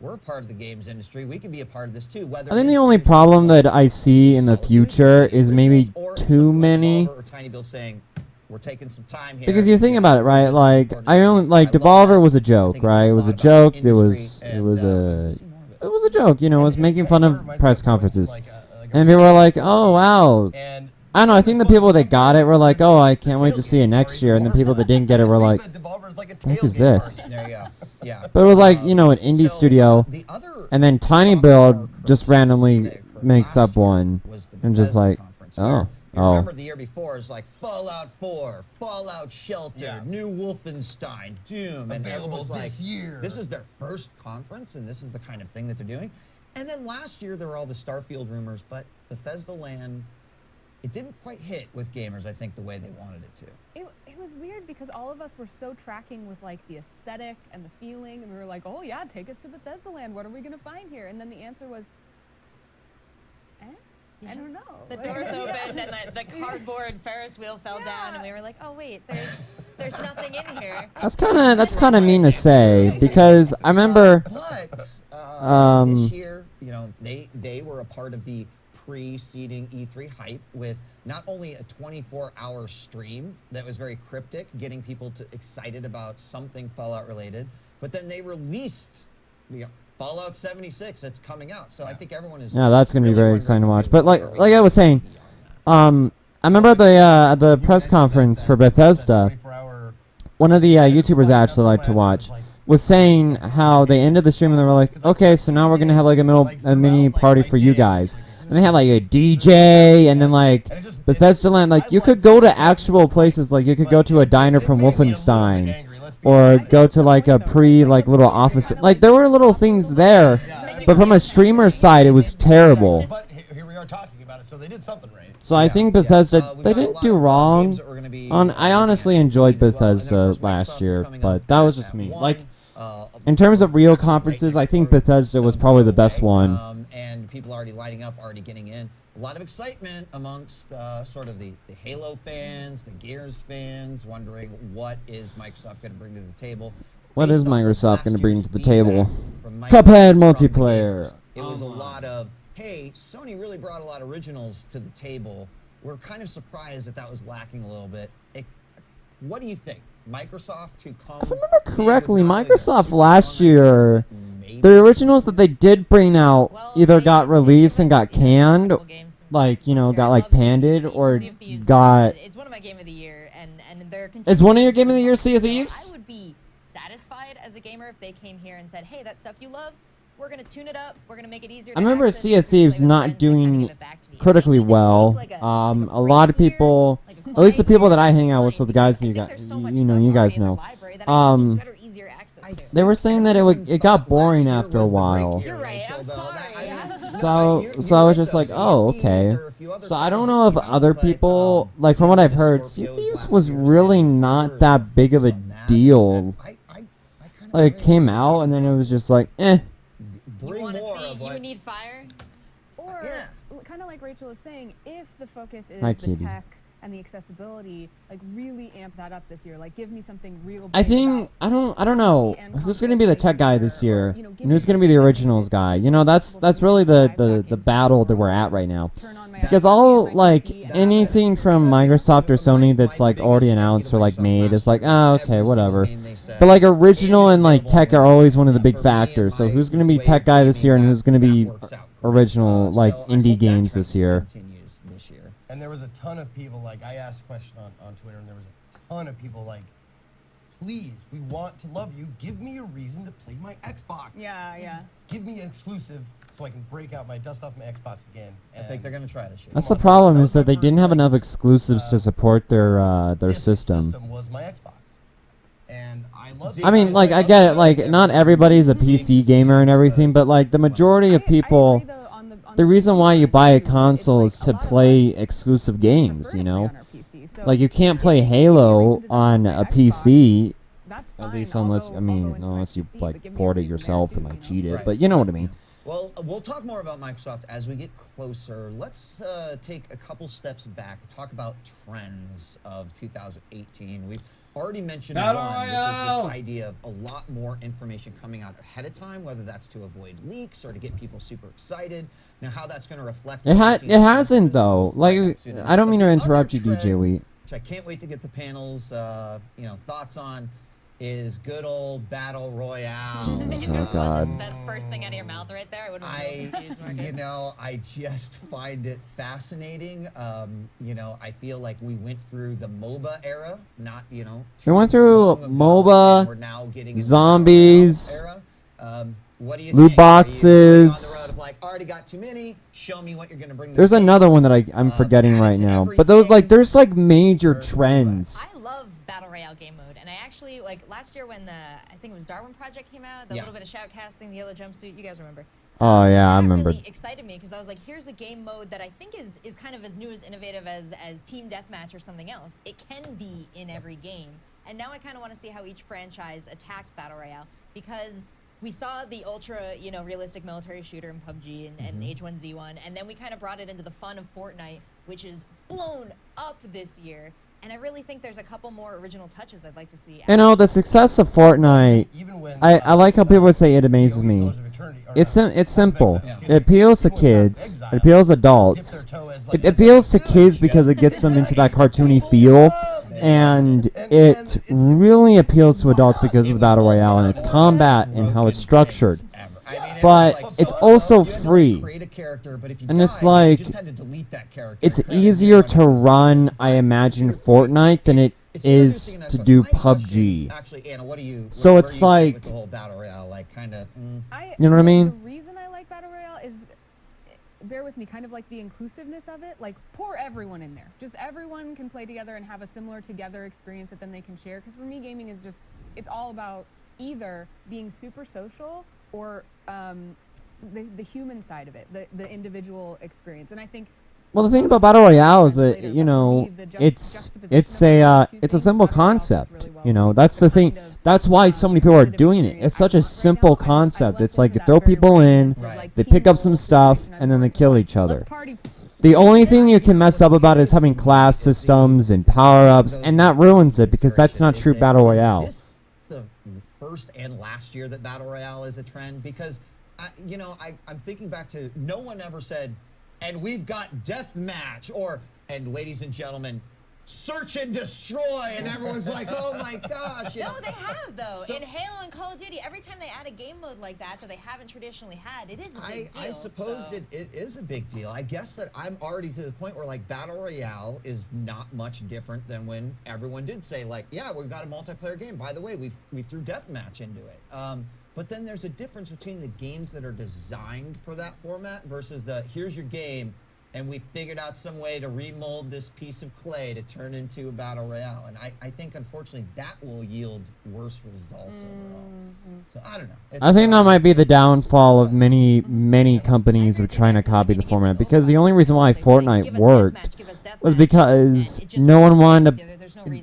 [SPEAKER 2] we're a part of the games industry. We can be a part of this too. Whether
[SPEAKER 1] I think
[SPEAKER 2] it's
[SPEAKER 1] the only
[SPEAKER 2] through
[SPEAKER 1] problem
[SPEAKER 2] some
[SPEAKER 1] that I see in the
[SPEAKER 2] Solitude,
[SPEAKER 1] future
[SPEAKER 2] the
[SPEAKER 1] is maybe
[SPEAKER 2] originals, or
[SPEAKER 1] too
[SPEAKER 2] something like
[SPEAKER 1] many.
[SPEAKER 2] Devolver or Tiny Build saying, we're taking some time here.
[SPEAKER 1] Because you think about it, right?
[SPEAKER 2] Just
[SPEAKER 1] Like
[SPEAKER 2] recording
[SPEAKER 1] I only
[SPEAKER 2] games.
[SPEAKER 1] like
[SPEAKER 2] I love
[SPEAKER 1] Devolver
[SPEAKER 2] that.
[SPEAKER 1] was a
[SPEAKER 2] I
[SPEAKER 1] joke,
[SPEAKER 2] think it
[SPEAKER 1] right?
[SPEAKER 2] says
[SPEAKER 1] It
[SPEAKER 2] a
[SPEAKER 1] was a
[SPEAKER 2] lot about
[SPEAKER 1] joke.
[SPEAKER 2] the
[SPEAKER 1] It was
[SPEAKER 2] industry,
[SPEAKER 1] it
[SPEAKER 2] and,
[SPEAKER 1] was
[SPEAKER 2] we'll
[SPEAKER 1] a
[SPEAKER 2] see more of it.
[SPEAKER 1] it was a joke. You know, it was
[SPEAKER 5] And
[SPEAKER 1] making
[SPEAKER 5] it
[SPEAKER 1] fun
[SPEAKER 5] kinda
[SPEAKER 1] of
[SPEAKER 5] reminds me
[SPEAKER 1] press
[SPEAKER 5] of going to,
[SPEAKER 1] conferences,
[SPEAKER 5] like a
[SPEAKER 1] and people were like, "Oh wow."
[SPEAKER 5] And
[SPEAKER 1] I don't know. I think the people that got it were like, "Oh, I can't wait to see it next year," and the people that didn't get it were like,
[SPEAKER 5] Devolver's like a
[SPEAKER 1] "What the heck is
[SPEAKER 5] tailgate
[SPEAKER 1] this?"
[SPEAKER 5] party.
[SPEAKER 2] There you go. Yeah.
[SPEAKER 1] But it was like, you know, an indie
[SPEAKER 2] So,
[SPEAKER 1] studio,
[SPEAKER 2] the other
[SPEAKER 1] and then Tiny
[SPEAKER 2] sophomore
[SPEAKER 1] Build
[SPEAKER 2] curse
[SPEAKER 1] just randomly
[SPEAKER 2] that occurred
[SPEAKER 1] makes
[SPEAKER 2] last
[SPEAKER 1] up
[SPEAKER 2] year
[SPEAKER 1] one,
[SPEAKER 2] was the
[SPEAKER 1] and just
[SPEAKER 2] Bethesda
[SPEAKER 1] like,
[SPEAKER 2] conference,
[SPEAKER 1] oh,
[SPEAKER 2] where you
[SPEAKER 1] oh.
[SPEAKER 2] remember the year before is like Fallout 4, Fallout Shelter,
[SPEAKER 5] Yeah.
[SPEAKER 2] New Wolfenstein, Doom, and everyone
[SPEAKER 5] Available
[SPEAKER 2] was like,
[SPEAKER 5] this year.
[SPEAKER 2] this is their first conference, and this is the kind of thing that they're doing. And then last year there were all the Starfield rumors, but Bethesda Land, it didn't quite hit with gamers, I think, the way they wanted it to.
[SPEAKER 4] It was weird because all of us were so tracking with like the aesthetic and the feeling, and we were like, oh yeah, take us to Bethesda Land. What are we gonna find here? And then the answer was, I don't know.
[SPEAKER 3] The doors opened and the cardboard Ferris wheel fell down, and we were like, "Oh wait, there's nothing in here."
[SPEAKER 1] That's kind of mean to say because I remember.
[SPEAKER 2] But
[SPEAKER 1] Um,
[SPEAKER 2] this year, you know, they were a part of the preceding E3 hype with not only a 24-hour stream that was very cryptic, getting people excited about something Fallout related, but then they released, you know, Fallout 76 that's coming out. So I think everyone is.
[SPEAKER 1] Yeah, that's gonna be
[SPEAKER 2] really
[SPEAKER 1] very
[SPEAKER 2] wondering,
[SPEAKER 1] exciting to
[SPEAKER 2] okay,
[SPEAKER 1] watch. But
[SPEAKER 2] what
[SPEAKER 1] like
[SPEAKER 2] are we
[SPEAKER 1] I was saying,
[SPEAKER 2] beyond
[SPEAKER 1] I remember at the press conference for Bethesda,
[SPEAKER 5] 24-hour
[SPEAKER 1] one of the YouTubers I actually like to watch was saying how they ended the stream and they were like, okay, so now we're gonna have like a mini party for you guys, and they had like a DJ and then like Bethesda Land, like you could go to actual places, like you could go to a diner from Wolfenstein, or go to like a like little office, like there were little things there, but from a streamer side it was terrible.
[SPEAKER 5] But here we are talking about it, so they did something right.
[SPEAKER 1] So I think Bethesda, they didn't do wrong. I honestly enjoyed Bethesda last year, but that was just me. Like, in terms of real conferences, I think Bethesda was probably the best one.
[SPEAKER 2] And people already lighting up, already getting in. A lot of excitement amongst sort of the Halo fans, the Gears fans, wondering what is Microsoft going to bring to the table.
[SPEAKER 1] What is Microsoft going to bring to the table?
[SPEAKER 2] From
[SPEAKER 1] Cuphead multiplayer.
[SPEAKER 2] It was a lot of, hey, Sony really brought a lot of originals to the table. We're kind of surprised that was lacking a little bit. What do you think? Microsoft to come...
[SPEAKER 1] If I remember correctly, Microsoft last year, the originals that they did bring out either got released and got canned, like, you know, got like panded, or got...
[SPEAKER 3] It's one of my game of the year, and they're...
[SPEAKER 1] It's one of your game of the year, Sea of Thieves?
[SPEAKER 3] I would be satisfied as a gamer if they came here and said, hey, that stuff you love, we're going to tune it up, we're going to make it easier to
[SPEAKER 1] I remember
[SPEAKER 3] access,
[SPEAKER 1] Sea of
[SPEAKER 3] to
[SPEAKER 1] Thieves
[SPEAKER 3] play with
[SPEAKER 1] not
[SPEAKER 3] friends, and
[SPEAKER 1] doing
[SPEAKER 3] kinda give it back to me.
[SPEAKER 1] critically
[SPEAKER 3] It seems
[SPEAKER 1] well.
[SPEAKER 3] like
[SPEAKER 1] A lot of people, at least the people that I hang out with, so the guys that you guys know, they were saying that it got boring after a while.
[SPEAKER 3] You're right, I'm sorry.
[SPEAKER 1] So I was just like, oh, okay. So I don't know if other people, like from what I've heard, Sea of Thieves was really not that big of a deal. Like it came out and then it was just like, eh.
[SPEAKER 3] You want to see You Need Fire?
[SPEAKER 4] Or, kind of like Rachel is saying, if the focus is
[SPEAKER 1] Hi,
[SPEAKER 4] the
[SPEAKER 1] Kitty.
[SPEAKER 4] tech and the accessibility, like really amp that up this year. Like give me something real.
[SPEAKER 1] I
[SPEAKER 4] big
[SPEAKER 1] think
[SPEAKER 4] about
[SPEAKER 1] I don't know who's gonna be the tech guy this year, and who's gonna be the originals guy. You know, that's really the battle that we're at right now.
[SPEAKER 4] turn on my
[SPEAKER 1] Because
[SPEAKER 4] eyes,
[SPEAKER 1] all
[SPEAKER 4] like,
[SPEAKER 1] like
[SPEAKER 4] see
[SPEAKER 1] anything from Microsoft or Sony that's like already announced or like made is like, oh, okay, whatever. But like original and like tech are always one of the big factors. So who's gonna be tech guy this year, and who's gonna be original like indie games this year?
[SPEAKER 5] And there was a ton of people, like, I asked a question on Twitter, and there was a ton of people like, please, we want to love you. Give me a reason to play my Xbox.
[SPEAKER 4] Yeah.
[SPEAKER 5] Give me an exclusive so I can break out dust off my Xbox again.
[SPEAKER 2] I think they're going to try this year.
[SPEAKER 1] That's the problem, is that they didn't have enough exclusives to support their system.
[SPEAKER 5] System was my Xbox. And I love it.
[SPEAKER 1] I mean, like, I get it. Like, not everybody's a PC gamer and everything, but like the majority of people, the reason why you buy a console is to play exclusive games. You know, like you can't play Halo on a PC. At least unless you like port it yourself and like cheat it. But you know what I mean.
[SPEAKER 2] Well, we'll talk more about Microsoft as we get closer. Let's take a couple steps back, talk about trends of 2018. We've already mentioned one, which is this idea of a lot more information coming out ahead of time, whether that's to avoid leaks or to get people super excited. Now, how that's going to reflect...
[SPEAKER 1] It hasn't, though. Like, I don't mean to interrupt you, DJ Wheat.
[SPEAKER 2] Which I can't wait to get the panel's thoughts on, is good old Battle Royale.
[SPEAKER 1] Oh, God.
[SPEAKER 3] That first thing out of your mouth right there, I wouldn't have confused, Marcus.
[SPEAKER 2] I just find it fascinating. I feel like we went through the MOBA era, not,
[SPEAKER 1] We went through MOBA,
[SPEAKER 2] we're now getting into
[SPEAKER 1] zombies,
[SPEAKER 2] the Battle Royale era. What do you
[SPEAKER 1] loot
[SPEAKER 2] think?
[SPEAKER 1] boxes.
[SPEAKER 2] Are you on the road of like, already got too many, show me what you're going to bring.
[SPEAKER 1] There's another one that I'm forgetting right now. But there's like major trends.
[SPEAKER 3] I love Battle Royale game mode, and I actually, like, last year when I think it was Darwin Project came out, the little bit of shoutcasting, the yellow jumpsuit, you guys remember?
[SPEAKER 1] Oh, yeah, I remember.
[SPEAKER 3] That really excited me, because I was like, here's a game mode that I think is kind of as new, as innovative as Team Deathmatch or something else. It can be in every game. And now I kind of want to see how each franchise attacks Battle Royale, because we saw the ultra, realistic military shooter in PUBG and H1Z1, and then we kind of brought it into the fun of Fortnite, which is blown up this year. And I really think there's a couple more original touches I'd like to see. The
[SPEAKER 1] success of Fortnite, I like how people would say it amazes me. It's simple. It appeals to kids. It appeals to adults. It appeals to kids because it gets them into that cartoony feel. And it really appeals to adults because of the Battle Royale and its combat and how it's structured.
[SPEAKER 2] I mean, it
[SPEAKER 1] But
[SPEAKER 2] was
[SPEAKER 1] it's
[SPEAKER 2] so
[SPEAKER 1] also
[SPEAKER 2] you had to, like,
[SPEAKER 1] free.
[SPEAKER 2] create a character, but if you
[SPEAKER 1] And
[SPEAKER 2] died,
[SPEAKER 1] it's like,
[SPEAKER 2] you just had to delete that character.
[SPEAKER 1] it's
[SPEAKER 2] and
[SPEAKER 1] easier
[SPEAKER 2] like,
[SPEAKER 1] to run, I imagine, Fortnite than it
[SPEAKER 2] it's
[SPEAKER 1] is
[SPEAKER 2] interesting,
[SPEAKER 1] to
[SPEAKER 2] that's
[SPEAKER 1] do
[SPEAKER 2] what- my question-
[SPEAKER 1] PUBG.
[SPEAKER 2] Actually, Anna, what do you?
[SPEAKER 1] So
[SPEAKER 2] where
[SPEAKER 1] it's
[SPEAKER 2] do you sit
[SPEAKER 1] like-
[SPEAKER 2] with the whole battle royale, like kind of.
[SPEAKER 1] You know what I mean?
[SPEAKER 4] The reason I like Battle Royale is, bear with me, kind of like the inclusiveness of it. Like, pour everyone in there. Just everyone can play together and have a similar together experience that then they can share. Because for me, gaming is just, it's all about either being super social or the human side of it, the individual experience. And I think.
[SPEAKER 1] Well, the thing about Battle Royale is that, you know, it's a simple concept. You know, that's the thing. That's why so many people are doing it. It's such a simple concept. It's like you throw people in, they pick up some stuff, and then they kill each other. The only thing you can mess up about is having class systems and power-ups, and that ruins it because that's not true Battle Royale.
[SPEAKER 2] Is this the first and last year that Battle Royale is a trend? Because, I'm thinking back to no one ever said, and we've got deathmatch, or, and ladies and gentlemen, search and destroy, and everyone's like, oh my gosh.
[SPEAKER 3] No, they have though.
[SPEAKER 2] So-
[SPEAKER 3] in Halo and Call of Duty, every time they add a game mode like that they haven't traditionally had, it is a big deal.
[SPEAKER 2] I suppose
[SPEAKER 3] so.
[SPEAKER 2] it is a big deal. I guess that I'm already to the point where like Battle Royale is not much different than when everyone did say like, yeah, we've got a multiplayer game. By the way, we threw deathmatch into it. But then there's a difference between the games that are designed for that format versus the here's your game, and we figured out some way to remold this piece of clay to turn into a battle royale. And I think, unfortunately, that will yield worse results overall. So I don't know.
[SPEAKER 1] I think that might be the downfall of many companies of trying to copy the format, because the only reason why Fortnite worked was because no one wanted to.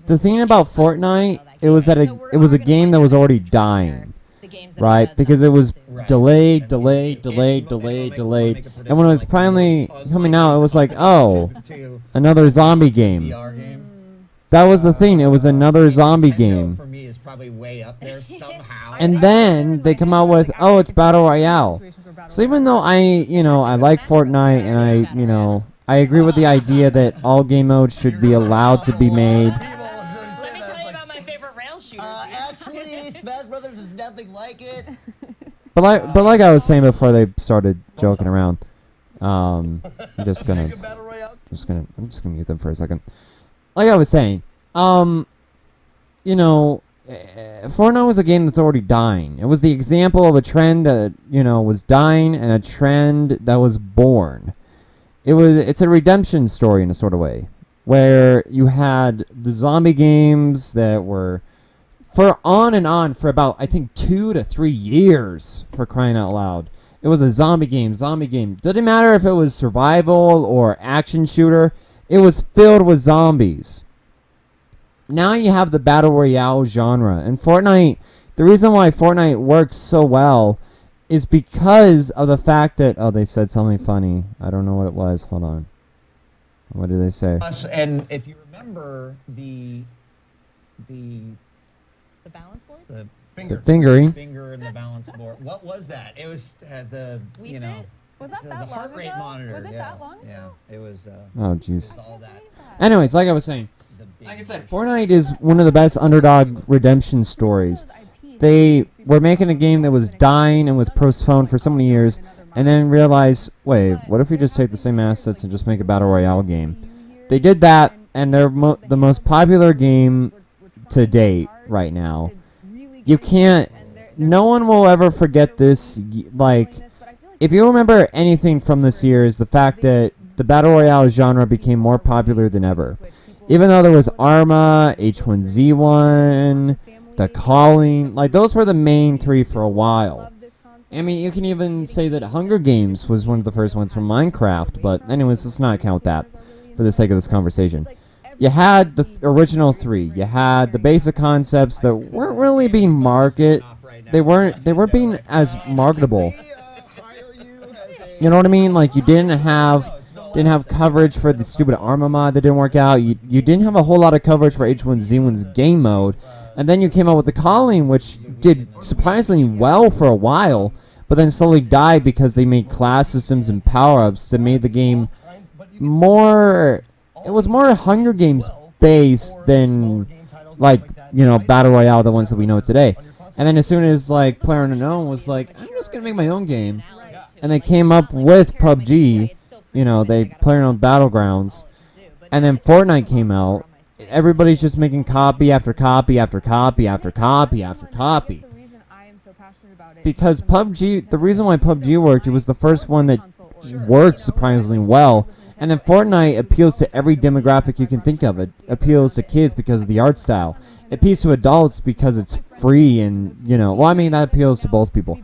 [SPEAKER 1] The thing about Fortnite, it was that it was a game that was already dying. Right, because it was delayed. And when it was finally coming out, it was like, oh, another zombie game. That was the thing. It was another zombie game.
[SPEAKER 2] For me is probably way up there somehow.
[SPEAKER 1] And then they come out with, oh, it's Battle Royale. So even though I like Fortnite, and I agree with the idea that all game modes should be allowed to be made.
[SPEAKER 3] Let me tell you about my favorite rail shooter.
[SPEAKER 5] Actually, Smash Brothers is nothing like it.
[SPEAKER 1] But like I was saying before they started joking around, I'm just gonna mute them for a second. Like I was saying, Fortnite was a game that's already dying. It was the example of a trend that was dying and a trend that was born. It's a redemption story in a sort of way, where you had the zombie games that were on for about, I think, 2 to 3 years, for crying out loud. It was a zombie game. Didn't matter if it was survival or action shooter. It was filled with zombies. Now you have the Battle Royale genre. And Fortnite, the reason why Fortnite works so well is because of the fact that, oh, they said something funny. I don't know what it was. Hold on. What did they say?
[SPEAKER 2] And if you remember the
[SPEAKER 3] balance board?
[SPEAKER 2] the
[SPEAKER 1] The fingering.
[SPEAKER 2] finger and the balance board. What was that? It was the
[SPEAKER 3] Wii
[SPEAKER 2] you know
[SPEAKER 3] Fit?
[SPEAKER 4] Was that
[SPEAKER 2] the
[SPEAKER 4] that
[SPEAKER 2] heart
[SPEAKER 4] long
[SPEAKER 2] rate
[SPEAKER 4] ago?
[SPEAKER 2] monitor.
[SPEAKER 4] Was it
[SPEAKER 2] yeah,
[SPEAKER 4] that long
[SPEAKER 2] yeah.
[SPEAKER 4] ago?
[SPEAKER 2] It was.
[SPEAKER 1] Oh, jeez.
[SPEAKER 2] It was all that.
[SPEAKER 1] Anyways, like I was saying,
[SPEAKER 2] The big
[SPEAKER 1] like I said,
[SPEAKER 2] version.
[SPEAKER 1] Fortnite is one of the best underdog redemption stories. They were making a game that was dying and was postponed for so many years, and then realized, wait, what if we just take the same assets and just make a Battle Royale game? They did that, and they're the most popular game to date right now. You can't. No one will ever forget this. Like, if you remember anything from this year, is the fact that the Battle Royale genre became more popular than ever. Even though there was Arma, H1Z1, The Calling, like those were the main three for a while. I mean, you can even say that Hunger Games was one of the first ones from Minecraft, but anyways, let's not count that for the sake of this conversation. You had the original three. You had the basic concepts that weren't really being marketed. They weren't being as marketable. You know what I mean? Like, you didn't have coverage for the stupid Arma mod that didn't work out. You didn't have a whole lot of coverage for H1Z1's game mode. And then you came out with The Calling, which did surprisingly well for a while, but then slowly died because they made class systems and power-ups that made the game more... It was more Hunger Games based than, like, Battle Royale, the ones that we know today. And then as soon as like PlayerUnknown was like, I'm just gonna make my own game, and they came up with PUBG, you know, they PlayerUnknown Battlegrounds, and then Fortnite came out. Everybody's just making copy after copy after copy after copy after copy.
[SPEAKER 4] The reason I am so passionate about it
[SPEAKER 1] Because PUBG, the reason why PUBG worked, it was the first one that worked surprisingly well. And then Fortnite appeals to every demographic you can think of. It appeals to kids because of the art style. It appeals to adults because it's free and, you know, well, I mean, that appeals to both people.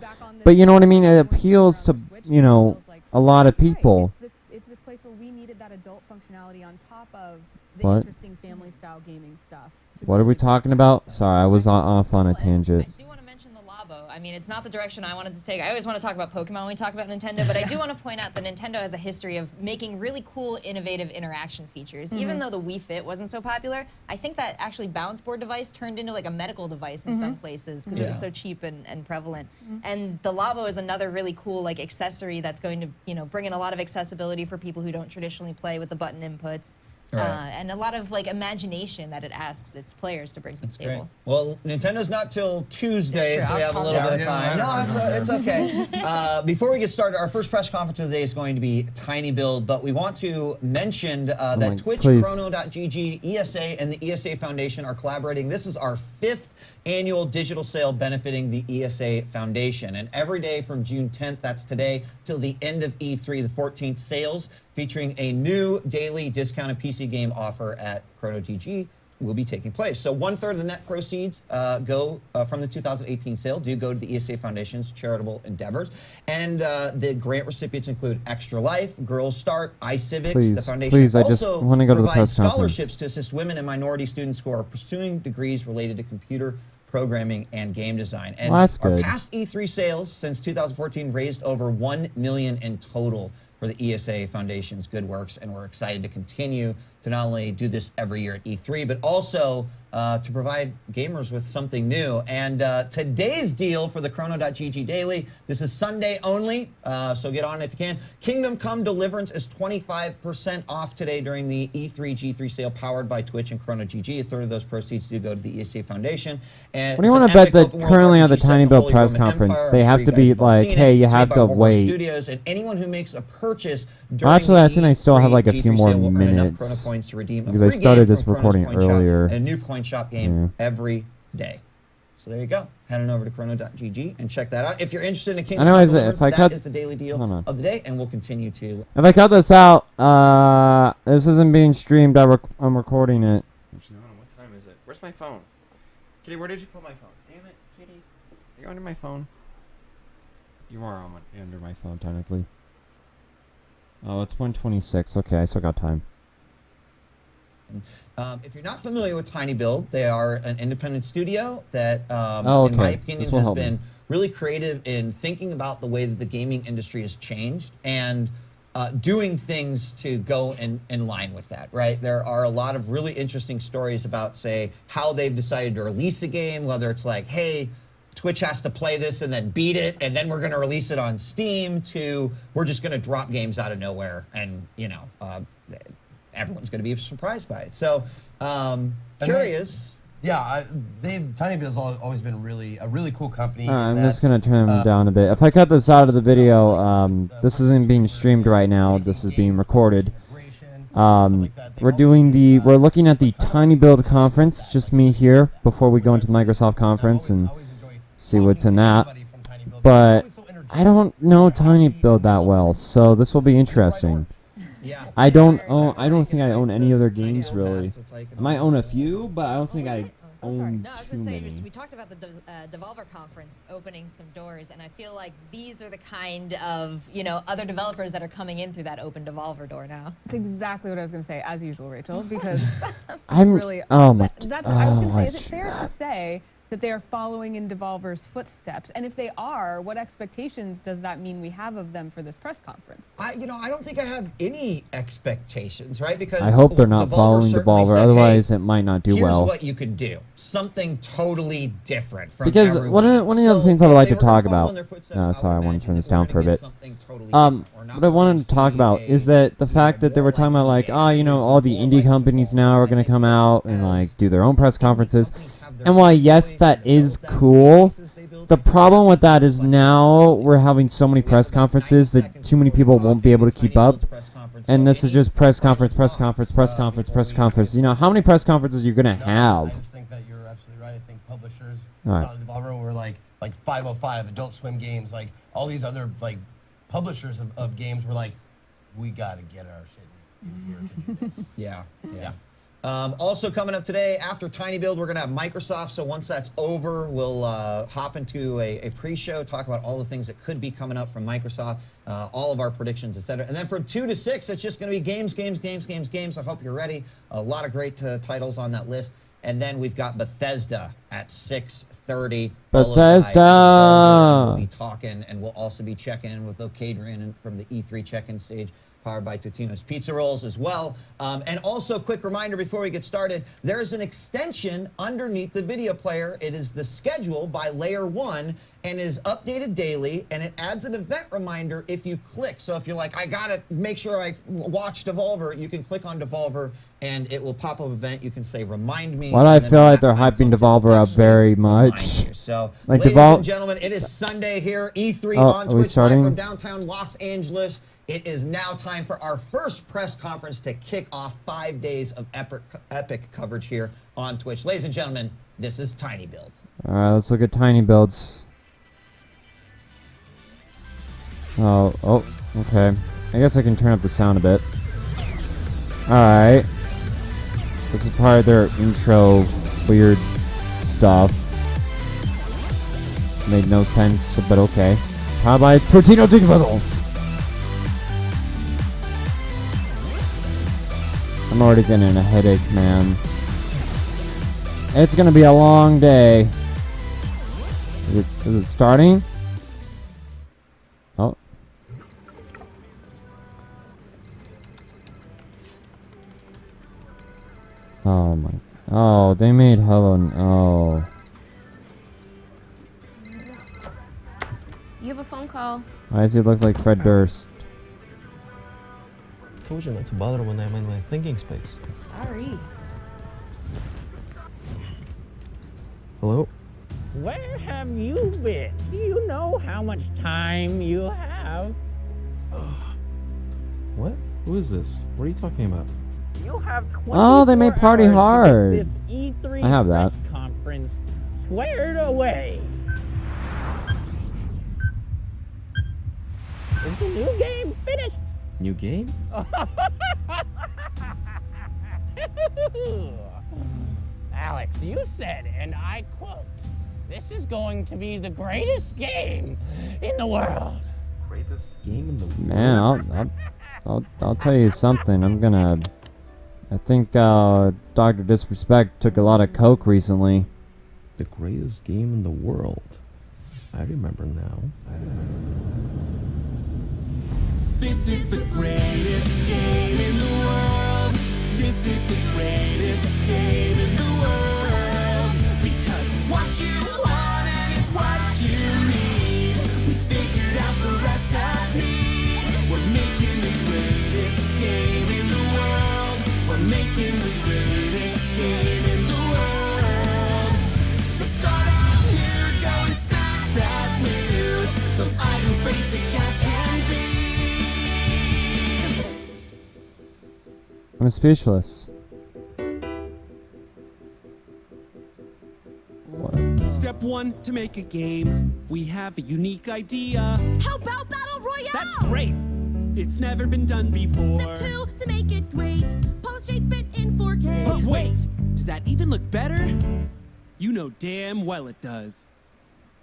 [SPEAKER 1] But you know what I mean? It appeals to, you know, a lot of people.
[SPEAKER 4] It's this place where we needed that adult functionality on top of the
[SPEAKER 1] What?
[SPEAKER 4] interesting family-style gaming stuff.
[SPEAKER 1] What are we talking about? Sorry, I was off on a tangent.
[SPEAKER 3] I do want to mention the Labo. I mean, it's not the direction I wanted to take. I always want to talk about Pokemon when we talk about Nintendo, but I do want to point out that Nintendo has a history of making really cool, innovative interaction features. Even though the Wii Fit wasn't so popular, I think that actually bounce board device turned into like a medical device in some places because it was so cheap and prevalent. And the Labo is another really cool like accessory that's going to, you know, bring in a lot of accessibility for people who don't traditionally play with the button inputs.
[SPEAKER 2] Right.
[SPEAKER 3] And a lot of like imagination that it asks its players to bring to the
[SPEAKER 2] Great.
[SPEAKER 3] table.
[SPEAKER 2] Well, Nintendo's not till Tuesday,
[SPEAKER 3] It's
[SPEAKER 2] so
[SPEAKER 3] true.
[SPEAKER 2] we have a
[SPEAKER 3] I'll
[SPEAKER 2] little
[SPEAKER 3] calm
[SPEAKER 2] bit of
[SPEAKER 5] down.
[SPEAKER 2] time. No, it's okay. Before we get started, our first press conference of the day is going to be Tiny Build, but we want to mention that Twitch,
[SPEAKER 1] please.
[SPEAKER 2] Chrono.gg, ESA, and the ESA Foundation are collaborating. This is our 5th annual digital sale benefiting the ESA Foundation. And every day from June 10th, that's today, till the end of E3, the 14th, sales featuring a new daily discounted PC game offer at Chrono.gg will be taking place. So 1/3 of the net proceeds go from the 2018 sale do go to the ESA Foundation's charitable endeavors. And the grant recipients include Extra Life, Girls Start, iCivics.
[SPEAKER 1] Please,
[SPEAKER 2] The foundation
[SPEAKER 1] please, I just
[SPEAKER 2] also
[SPEAKER 1] wanna go to the
[SPEAKER 2] provides
[SPEAKER 1] press conference.
[SPEAKER 2] scholarships to assist women and minority students who are pursuing degrees related to computer programming and game design. And
[SPEAKER 1] Well, that's
[SPEAKER 2] our
[SPEAKER 1] good.
[SPEAKER 2] past E3 sales since 2014 raised over $1 million in total for the ESA Foundation's good works, and we're excited to continue to not only do this every year at E3, but also to provide gamers with something new. And today's deal for the Chrono.gg Daily, this is Sunday only, so get on it if you can. Kingdom Come Deliverance is 25% off today during the E3 G3 sale powered by Twitch and Chrono.gg. A third of those proceeds do go to the ESA Foundation. And
[SPEAKER 1] What do you
[SPEAKER 2] some
[SPEAKER 1] want to bet
[SPEAKER 2] epic
[SPEAKER 1] that
[SPEAKER 2] open world
[SPEAKER 1] currently on the
[SPEAKER 2] RPG set
[SPEAKER 1] Tiny
[SPEAKER 2] in
[SPEAKER 1] Build
[SPEAKER 2] Holy
[SPEAKER 1] press
[SPEAKER 2] Roman
[SPEAKER 1] conference,
[SPEAKER 2] Empire.
[SPEAKER 1] they
[SPEAKER 2] I'm
[SPEAKER 1] have
[SPEAKER 2] sure
[SPEAKER 1] to
[SPEAKER 2] you
[SPEAKER 1] be
[SPEAKER 2] guys have all
[SPEAKER 1] like,
[SPEAKER 2] seen
[SPEAKER 1] hey,
[SPEAKER 2] it.
[SPEAKER 1] you
[SPEAKER 2] It's
[SPEAKER 1] have
[SPEAKER 2] made
[SPEAKER 1] to
[SPEAKER 2] by Warhorse
[SPEAKER 1] wait.
[SPEAKER 2] Studios, and anyone who makes a purchase during
[SPEAKER 1] Well, actually, I think I still have
[SPEAKER 2] E3
[SPEAKER 1] like a few
[SPEAKER 2] G3
[SPEAKER 1] more
[SPEAKER 2] sale will earn enough
[SPEAKER 1] minutes
[SPEAKER 2] Chrono points to redeem a
[SPEAKER 1] because I
[SPEAKER 2] free
[SPEAKER 1] started
[SPEAKER 2] game
[SPEAKER 1] this
[SPEAKER 2] from Chrono's
[SPEAKER 1] recording
[SPEAKER 2] Coin Shop
[SPEAKER 1] earlier.
[SPEAKER 2] and a new coin shop game every day. So there you go. Head on over to Chrono.gg and check that out. If you're interested in a Kingdom
[SPEAKER 1] I know,
[SPEAKER 2] Come
[SPEAKER 1] is it-
[SPEAKER 2] Deliverance,
[SPEAKER 1] if I
[SPEAKER 2] that
[SPEAKER 1] cut-
[SPEAKER 2] is the daily deal
[SPEAKER 1] Hold on.
[SPEAKER 2] of the day, and we'll continue to.
[SPEAKER 1] If I cut this out, this isn't being streamed. I'm recording it. Actually, hold on. What time is it? Where's my phone? Kitty, where did you put my phone? Damn it, Kitty. Are you under my phone? You are under my phone, technically. Oh, it's 1:26. Okay, I still got time.
[SPEAKER 2] If you're not familiar with Tiny Build, they are an independent studio that,
[SPEAKER 1] Oh,
[SPEAKER 2] in my
[SPEAKER 1] okay.
[SPEAKER 2] opinion,
[SPEAKER 1] This will
[SPEAKER 2] has
[SPEAKER 1] help me.
[SPEAKER 2] been really creative in thinking about the way that the gaming industry has changed and doing things to go in line with that, right? There are a lot of really interesting stories about, say, how they've decided to release a game, whether it's like, hey, Twitch has to play this and then beat it, and then we're going to release it on Steam, to we're just going to drop games out of nowhere, and, you know, everyone's going to be surprised by it. So, curious.
[SPEAKER 5] Yeah, Tiny Build has always been a really cool company.
[SPEAKER 1] I'm
[SPEAKER 5] in
[SPEAKER 1] just
[SPEAKER 5] that,
[SPEAKER 1] gonna turn them down a bit. If I cut this out of the video, this isn't being streamed right now. This is being recorded. We're looking at the Tiny Build conference, just me here, before we go into the Microsoft conference and see what's in that. But I don't know Tiny Build that well, so this will be interesting.
[SPEAKER 2] Yeah.
[SPEAKER 1] I don't think I own any other games really. I might own a few, but I don't think I own
[SPEAKER 3] No, I was
[SPEAKER 1] too
[SPEAKER 3] going to say,
[SPEAKER 1] many.
[SPEAKER 3] we talked about the Devolver Conference opening some doors, and I feel like these are the kind of, you know, other developers that are coming in through that open Devolver door now.
[SPEAKER 4] That's exactly what I was going to say, as usual, Rachel, because
[SPEAKER 1] I'm
[SPEAKER 4] really.
[SPEAKER 1] oh my.
[SPEAKER 4] That's what I was going to say. Is
[SPEAKER 1] my-
[SPEAKER 4] it fair to say that they are following in Devolver's footsteps? And if they are, what expectations does that mean we have of them for this press conference?
[SPEAKER 2] I don't think I have any expectations, right? Because
[SPEAKER 1] I hope they're not
[SPEAKER 2] Devolver
[SPEAKER 1] following
[SPEAKER 2] certainly
[SPEAKER 1] Devolver,
[SPEAKER 2] said,
[SPEAKER 1] otherwise
[SPEAKER 2] hey,
[SPEAKER 1] it might not do
[SPEAKER 2] here's
[SPEAKER 1] well.
[SPEAKER 2] what you could do. something totally different from
[SPEAKER 1] Because
[SPEAKER 2] everyone
[SPEAKER 1] one of the
[SPEAKER 2] else.
[SPEAKER 1] other
[SPEAKER 2] So
[SPEAKER 1] things I'd
[SPEAKER 2] if
[SPEAKER 1] like
[SPEAKER 2] they
[SPEAKER 1] to
[SPEAKER 2] were
[SPEAKER 1] talk
[SPEAKER 2] follow in
[SPEAKER 1] about.
[SPEAKER 2] their footsteps,
[SPEAKER 1] Sorry, I want to
[SPEAKER 2] imagine
[SPEAKER 1] turn this
[SPEAKER 2] that we're
[SPEAKER 1] down
[SPEAKER 2] gonna
[SPEAKER 1] for a
[SPEAKER 2] get
[SPEAKER 1] bit.
[SPEAKER 2] something totally different. We're not
[SPEAKER 1] What I wanted to
[SPEAKER 2] supposed
[SPEAKER 1] talk
[SPEAKER 2] be
[SPEAKER 1] about is that the fact that they were talking about like, oh, you know, all the indie companies now are going to come out and like do their own press conferences. And while yes, that is cool, the problem with that is now we're having so many press conferences that too many people won't be able to keep up. And this is just press conference, press conference, press conference, press conference. You know, how many press conferences are you going to
[SPEAKER 5] I
[SPEAKER 1] have?
[SPEAKER 5] just think that you're absolutely right. I think publishers,
[SPEAKER 1] All right.
[SPEAKER 5] Solid Devolver, were like 505, Adult Swim Games, like all these other like publishers of games were like, we got to get our shit in here to do this.
[SPEAKER 2] Yeah. Also coming up today, after Tiny Build, we're going to have Microsoft. So once that's over, we'll hop into a pre-show, talk about all the things that could be coming up from Microsoft, all of our predictions, etc. And then from 2 to 6, it's just going to be games. I hope you're ready. A lot of great titles on that list. And then we've got Bethesda at 6:30.
[SPEAKER 1] Bethesda!
[SPEAKER 2] We'll be talking, and we'll also be checking in with Ocadrian from the E3 check-in stage, powered by Totino's Pizza Rolls as well. And also, quick reminder before we get started, there is an extension underneath the video player. It is the schedule by Layer 1 and is updated daily, and it adds an event reminder if you click. So if you're like, I gotta make sure I watch Devolver, you can click on Devolver, and it will pop up an event. You can say, remind me.
[SPEAKER 1] Why do I
[SPEAKER 2] and then
[SPEAKER 1] feel
[SPEAKER 2] when
[SPEAKER 1] like
[SPEAKER 2] that
[SPEAKER 1] they're
[SPEAKER 2] time
[SPEAKER 1] hyping
[SPEAKER 2] comes, it will
[SPEAKER 1] Devolver up
[SPEAKER 2] actually
[SPEAKER 1] very
[SPEAKER 2] remind
[SPEAKER 1] much.
[SPEAKER 2] you. So,
[SPEAKER 1] Like
[SPEAKER 2] ladies
[SPEAKER 1] Devol-
[SPEAKER 2] and gentlemen, it is Sunday here, E3
[SPEAKER 1] Oh,
[SPEAKER 2] on
[SPEAKER 1] are we
[SPEAKER 2] Twitch live
[SPEAKER 1] starting?
[SPEAKER 2] from downtown Los Angeles. It is now time for our first press conference to kick off 5 days of epic coverage here on Twitch. Ladies and gentlemen, this is Tiny Build.
[SPEAKER 1] All right, let's look at Tiny Builds. Oh, okay. I guess I can turn up the sound a bit. Alright. This is part of their intro weird stuff. Made no sense, but okay. How about Tortino Dig Puzzles? I'm already getting a headache, man. It's gonna be a long day. Is it starting? Oh. Oh my. Oh, they made Hello. Oh.
[SPEAKER 7] You have a phone call.
[SPEAKER 1] Why does he look like Fred Durst?
[SPEAKER 8] Told you not to bother when I'm in my thinking space.
[SPEAKER 7] Sorry.
[SPEAKER 8] Hello?
[SPEAKER 9] Where have you been? Do you know how much time you have?
[SPEAKER 8] What? Who is this? What are you talking about?
[SPEAKER 9] You have 24
[SPEAKER 1] Oh, they made Party
[SPEAKER 9] hours to get
[SPEAKER 1] Hard.
[SPEAKER 9] This E3
[SPEAKER 1] I have that.
[SPEAKER 9] press conference squared away. Is the new game finished?
[SPEAKER 8] New game?
[SPEAKER 9] Alex, you said, and I quote, "This is going to be the greatest game in the world."
[SPEAKER 8] Greatest game in the world?
[SPEAKER 1] Man, I'll tell you something. I think Dr. Disrespect took a lot of coke recently.
[SPEAKER 8] The greatest game in the world. I remember now.
[SPEAKER 10] This is the greatest game in the world. This is the greatest game in the world. Because it's what you want and it's what you need. We figured out the recipe. We're making the greatest game in the world. We're making the greatest game in the world. Let's start out here, go and smack that loot. Those items basic as can be.
[SPEAKER 1] I'm speechless. What?
[SPEAKER 10] Step one, to make a game, we have a unique idea.
[SPEAKER 11] How about Battle Royale?
[SPEAKER 10] That's great. It's never been done before.
[SPEAKER 11] Step two, to make it great, polish 8-bit in 4K.
[SPEAKER 10] But wait, does that even look better? You know damn well it does.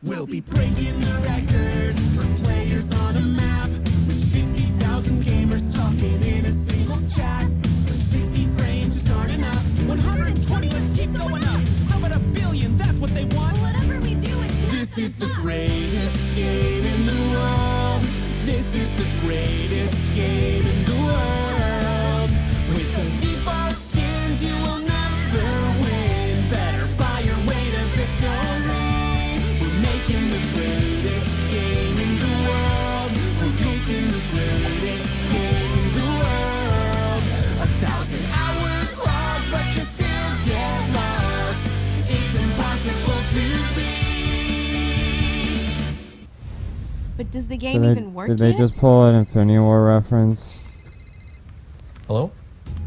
[SPEAKER 10] We'll be breaking the record for players on a map, with 50,000 gamers talking in a single chat. 60 frames are starting up, 120, let's keep going up. How about a billion? That's what they want.
[SPEAKER 11] Whatever we do, it's
[SPEAKER 10] This is the greatest game in the world. This is the greatest game in the world. With the default skins, you will never win. Better buy your
[SPEAKER 7] Like, does the game
[SPEAKER 1] Did
[SPEAKER 7] even work
[SPEAKER 1] they
[SPEAKER 7] yet?
[SPEAKER 1] just pull an Infinity War reference?
[SPEAKER 8] Hello?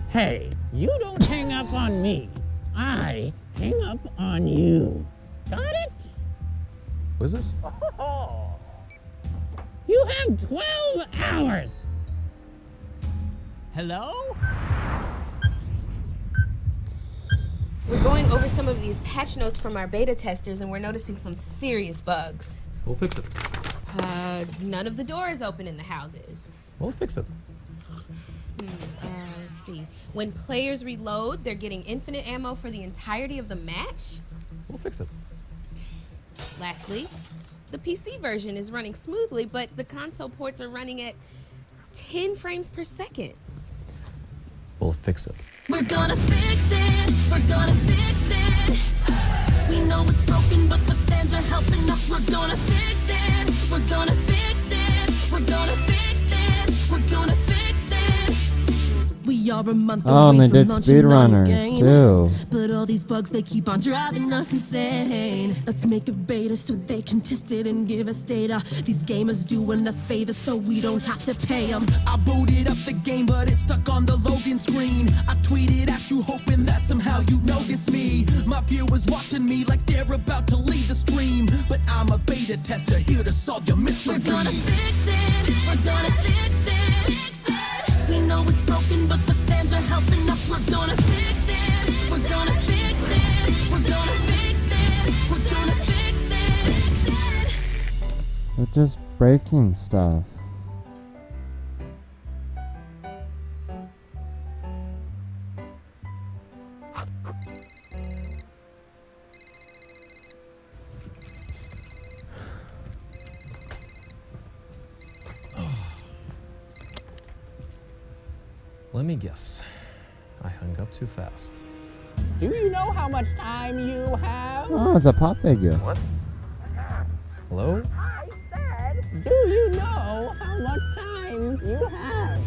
[SPEAKER 9] Hey, you don't hang up on me. I hang up on you. Got it?
[SPEAKER 8] What is this?
[SPEAKER 9] You have 12 hours.
[SPEAKER 10] Hello?
[SPEAKER 7] We're going over some of these patch notes from our beta testers, and we're noticing some serious bugs.
[SPEAKER 8] We'll fix it.
[SPEAKER 7] None of the doors open in the houses.
[SPEAKER 8] We'll fix it.
[SPEAKER 7] Let's see. When players reload, they're getting infinite ammo for the entirety of the match.
[SPEAKER 8] We'll fix it.
[SPEAKER 7] Lastly, the PC version is running smoothly, but the console ports are running at 10 frames per second.
[SPEAKER 8] We'll fix it.
[SPEAKER 11] We're gonna fix it. We're gonna fix it. We know it's broken, but the fans are helping us. We're gonna fix it. We're gonna fix it. We're gonna fix it. We're gonna fix it. We are a month
[SPEAKER 1] Oh, and
[SPEAKER 11] away
[SPEAKER 1] they
[SPEAKER 11] from
[SPEAKER 1] did
[SPEAKER 11] launching our
[SPEAKER 1] speedrunners
[SPEAKER 11] game.
[SPEAKER 1] too.
[SPEAKER 11] But all these bugs, they keep on driving us insane. Let's make a beta so they can test it and give us data. These gamers doing us favors so we don't have to pay them.
[SPEAKER 10] I booted up the game, but it's stuck on the loading screen. I tweeted at you, hoping that somehow you notice me. My viewers watching me like they're about to leave the stream. But I'm a beta tester here to solve your mysteries.
[SPEAKER 11] We're gonna fix it. We're gonna fix it. Fix it. We know it's broken, but the fans are helping us. We're gonna fix it. We're gonna fix it. We're gonna fix it. We're gonna fix it. Fix it.
[SPEAKER 1] They're just breaking stuff.
[SPEAKER 8] Let me guess. I hung up too fast.
[SPEAKER 9] Do you know how much time you have?
[SPEAKER 1] Oh, it's a pop figure.
[SPEAKER 8] What? Hello?
[SPEAKER 9] I said, do you know how much time you have?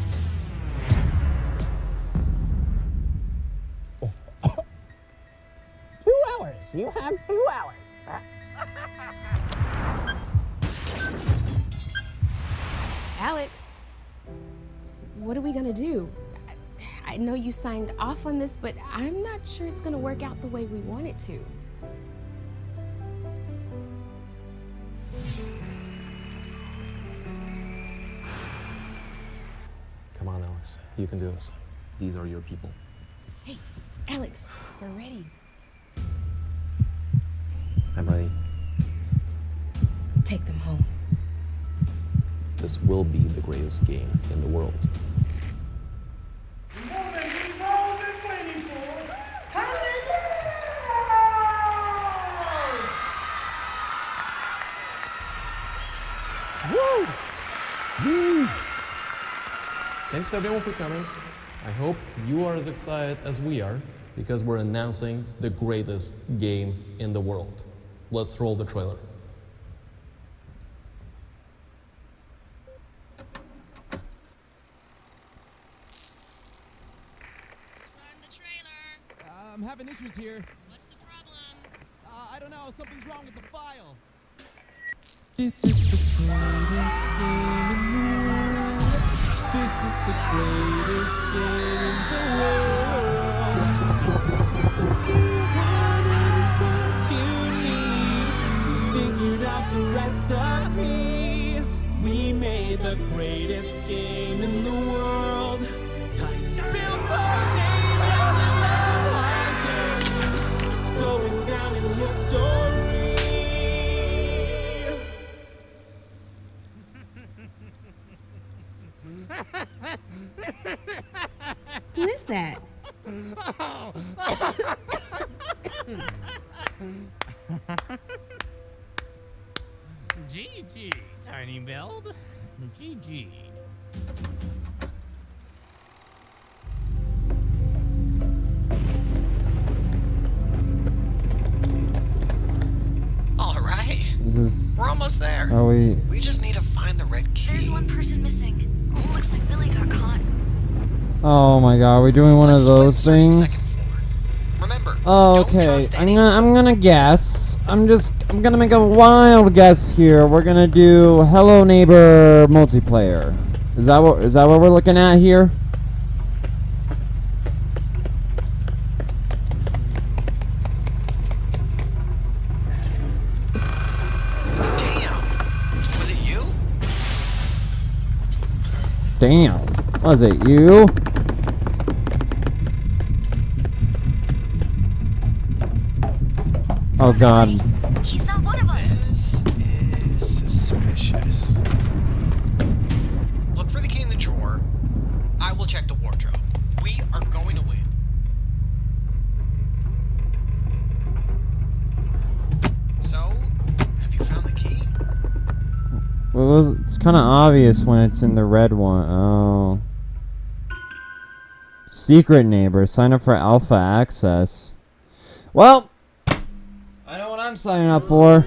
[SPEAKER 9] Two hours. You have 2 hours.
[SPEAKER 7] Alex, what are we gonna do? I know you signed off on this, but I'm not sure it's gonna work out the way we want it to.
[SPEAKER 8] Come on, Alex. You can do this. These are your people.
[SPEAKER 7] Hey, Alex, we're ready.
[SPEAKER 8] I'm ready.
[SPEAKER 7] Take them home.
[SPEAKER 8] This will be the greatest game in the world.
[SPEAKER 9] Woo!
[SPEAKER 8] Woo! Thanks everyone for coming. I hope you are as excited as we are because we're announcing the greatest game in the world. Let's roll the trailer.
[SPEAKER 10] I'm having issues here. What's the problem? I don't know. Something's wrong with the file. This is the greatest game in the world. This is the greatest game in the world. Because it's what you want and it's what you need. We figured out the recipe. We made the greatest game in the world. Time to build our name. It's going down in history.
[SPEAKER 7] Who is that?
[SPEAKER 9] GG, Tiny Build. GG.
[SPEAKER 12] All right.
[SPEAKER 1] This is.
[SPEAKER 12] We're almost there.
[SPEAKER 1] Are we?
[SPEAKER 12] We just need to find the red key.
[SPEAKER 11] There's one person missing. Looks like Billy got caught.
[SPEAKER 1] Oh my God! Are we doing one
[SPEAKER 12] Let's
[SPEAKER 1] of those
[SPEAKER 12] search the
[SPEAKER 1] things?
[SPEAKER 12] second floor. Remember,
[SPEAKER 1] Okay, I'm gonna guess. I'm gonna make a wild guess here. We're gonna do Hello Neighbor multiplayer. Is that what we're looking at here? Damn. Was it you? Oh god.
[SPEAKER 11] He's not one of us.
[SPEAKER 12] This is suspicious. Look for the key in the drawer. I will check the wardrobe. We are going to win. So, have you found the key?
[SPEAKER 1] Well, it's kind of obvious when it's in the red one. Oh. Secret neighbor. Sign up for alpha access. Well, I know what I'm signing up for.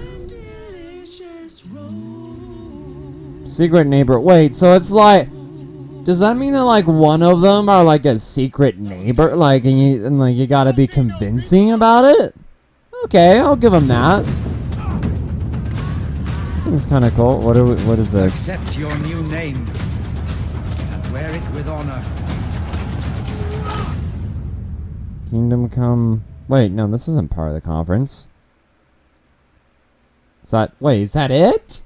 [SPEAKER 1] Secret neighbor. Wait, so it's like, does that mean that like one of them are like a secret neighbor? Like, and you gotta be convincing about it? Okay, I'll give them that. Seems kind of cool. What is this?
[SPEAKER 13] Accept your new name and wear it with honor.
[SPEAKER 1] Kingdom Come. Wait, no, this isn't part of the conference. Is that it?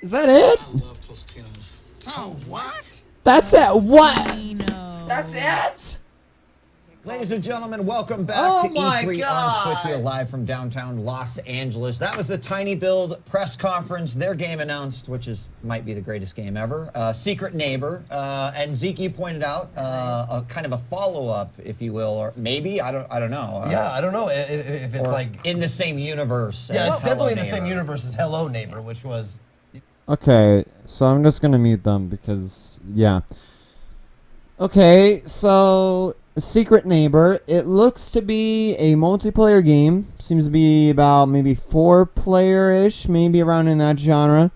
[SPEAKER 1] Is that it?
[SPEAKER 10] I love Tostinos.
[SPEAKER 12] Oh, what?
[SPEAKER 1] That's it. What? That's it?
[SPEAKER 2] Ladies and gentlemen, welcome back
[SPEAKER 1] Oh
[SPEAKER 2] to
[SPEAKER 1] my
[SPEAKER 2] E3
[SPEAKER 1] God.
[SPEAKER 2] on Twitch. We are live from downtown Los Angeles. That was the Tiny Build press conference. Their game announced, which might be the greatest game ever. Secret Neighbor, and Zeke, you pointed out a kind of a follow-up, if you will, or maybe I don't know.
[SPEAKER 5] Yeah, I don't know if it's
[SPEAKER 2] or
[SPEAKER 5] like
[SPEAKER 2] in the same universe.
[SPEAKER 5] yeah,
[SPEAKER 2] as
[SPEAKER 5] it's definitely in the
[SPEAKER 2] Hello
[SPEAKER 5] same
[SPEAKER 2] Neighbor.
[SPEAKER 5] universe as Hello Neighbor, which was
[SPEAKER 1] Okay, so I'm just gonna mute them because yeah. Okay, so Secret Neighbor. It looks to be a multiplayer game. Seems to be about maybe 4-player-ish, maybe around in that genre.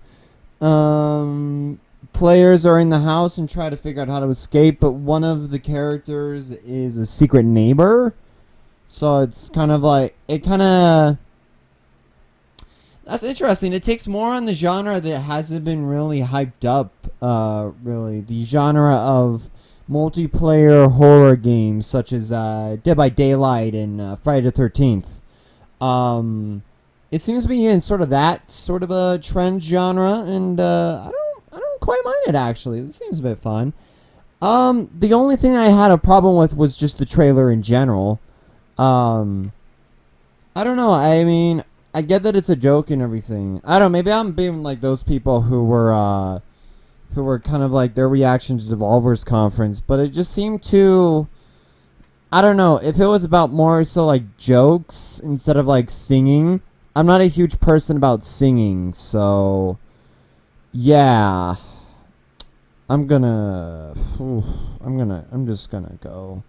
[SPEAKER 1] Players are in the house and try to figure out how to escape, but one of the characters is a secret neighbor. So it's kind of like that's interesting. It takes more on the genre that hasn't been really hyped up. Really, the genre of multiplayer horror games such as Dead by Daylight and Friday the 13th. It seems to be in sort of that sort of a trend genre, and I don't quite mind it actually. It seems a bit fun. The only thing I had a problem with was just the trailer in general. I don't know. I mean, I get that it's a joke and everything. I don't know. Maybe I'm being like those people who were kind of like their reaction to Devolver's conference, but it just seemed to, I don't know, if it was about more so like jokes instead of like singing. I'm not a huge person about singing, so yeah. I'm just gonna go.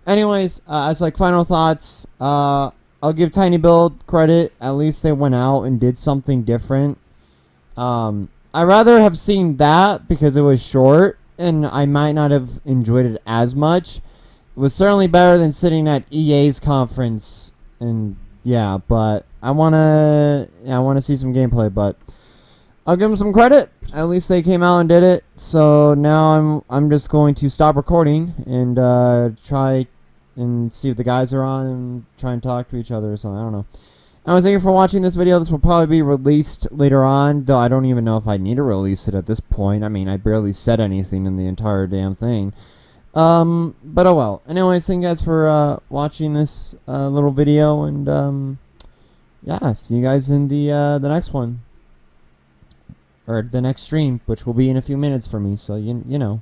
[SPEAKER 1] Anyways, as like final thoughts, I'll give Tiny Build credit. At least they went out and did something different. I'd rather have seen that because it was short and I might not have enjoyed it as much. It was certainly better than sitting at EA's conference, and yeah, but I wanna see some gameplay, but I'll give them some credit. At least they came out and did it. So now I'm just going to stop recording and try and see if the guys are on and try and talk to each other or something. I don't know. Anyways, thank you for watching this video. This will probably be released later on, though I don't even know if I need to release it at this point. I mean, I barely said anything in the entire damn thing. But oh well. Anyways, thank you guys for watching this little video, and yeah, see you guys in the next one. Or the next stream, which will be in a few minutes for me, so you know.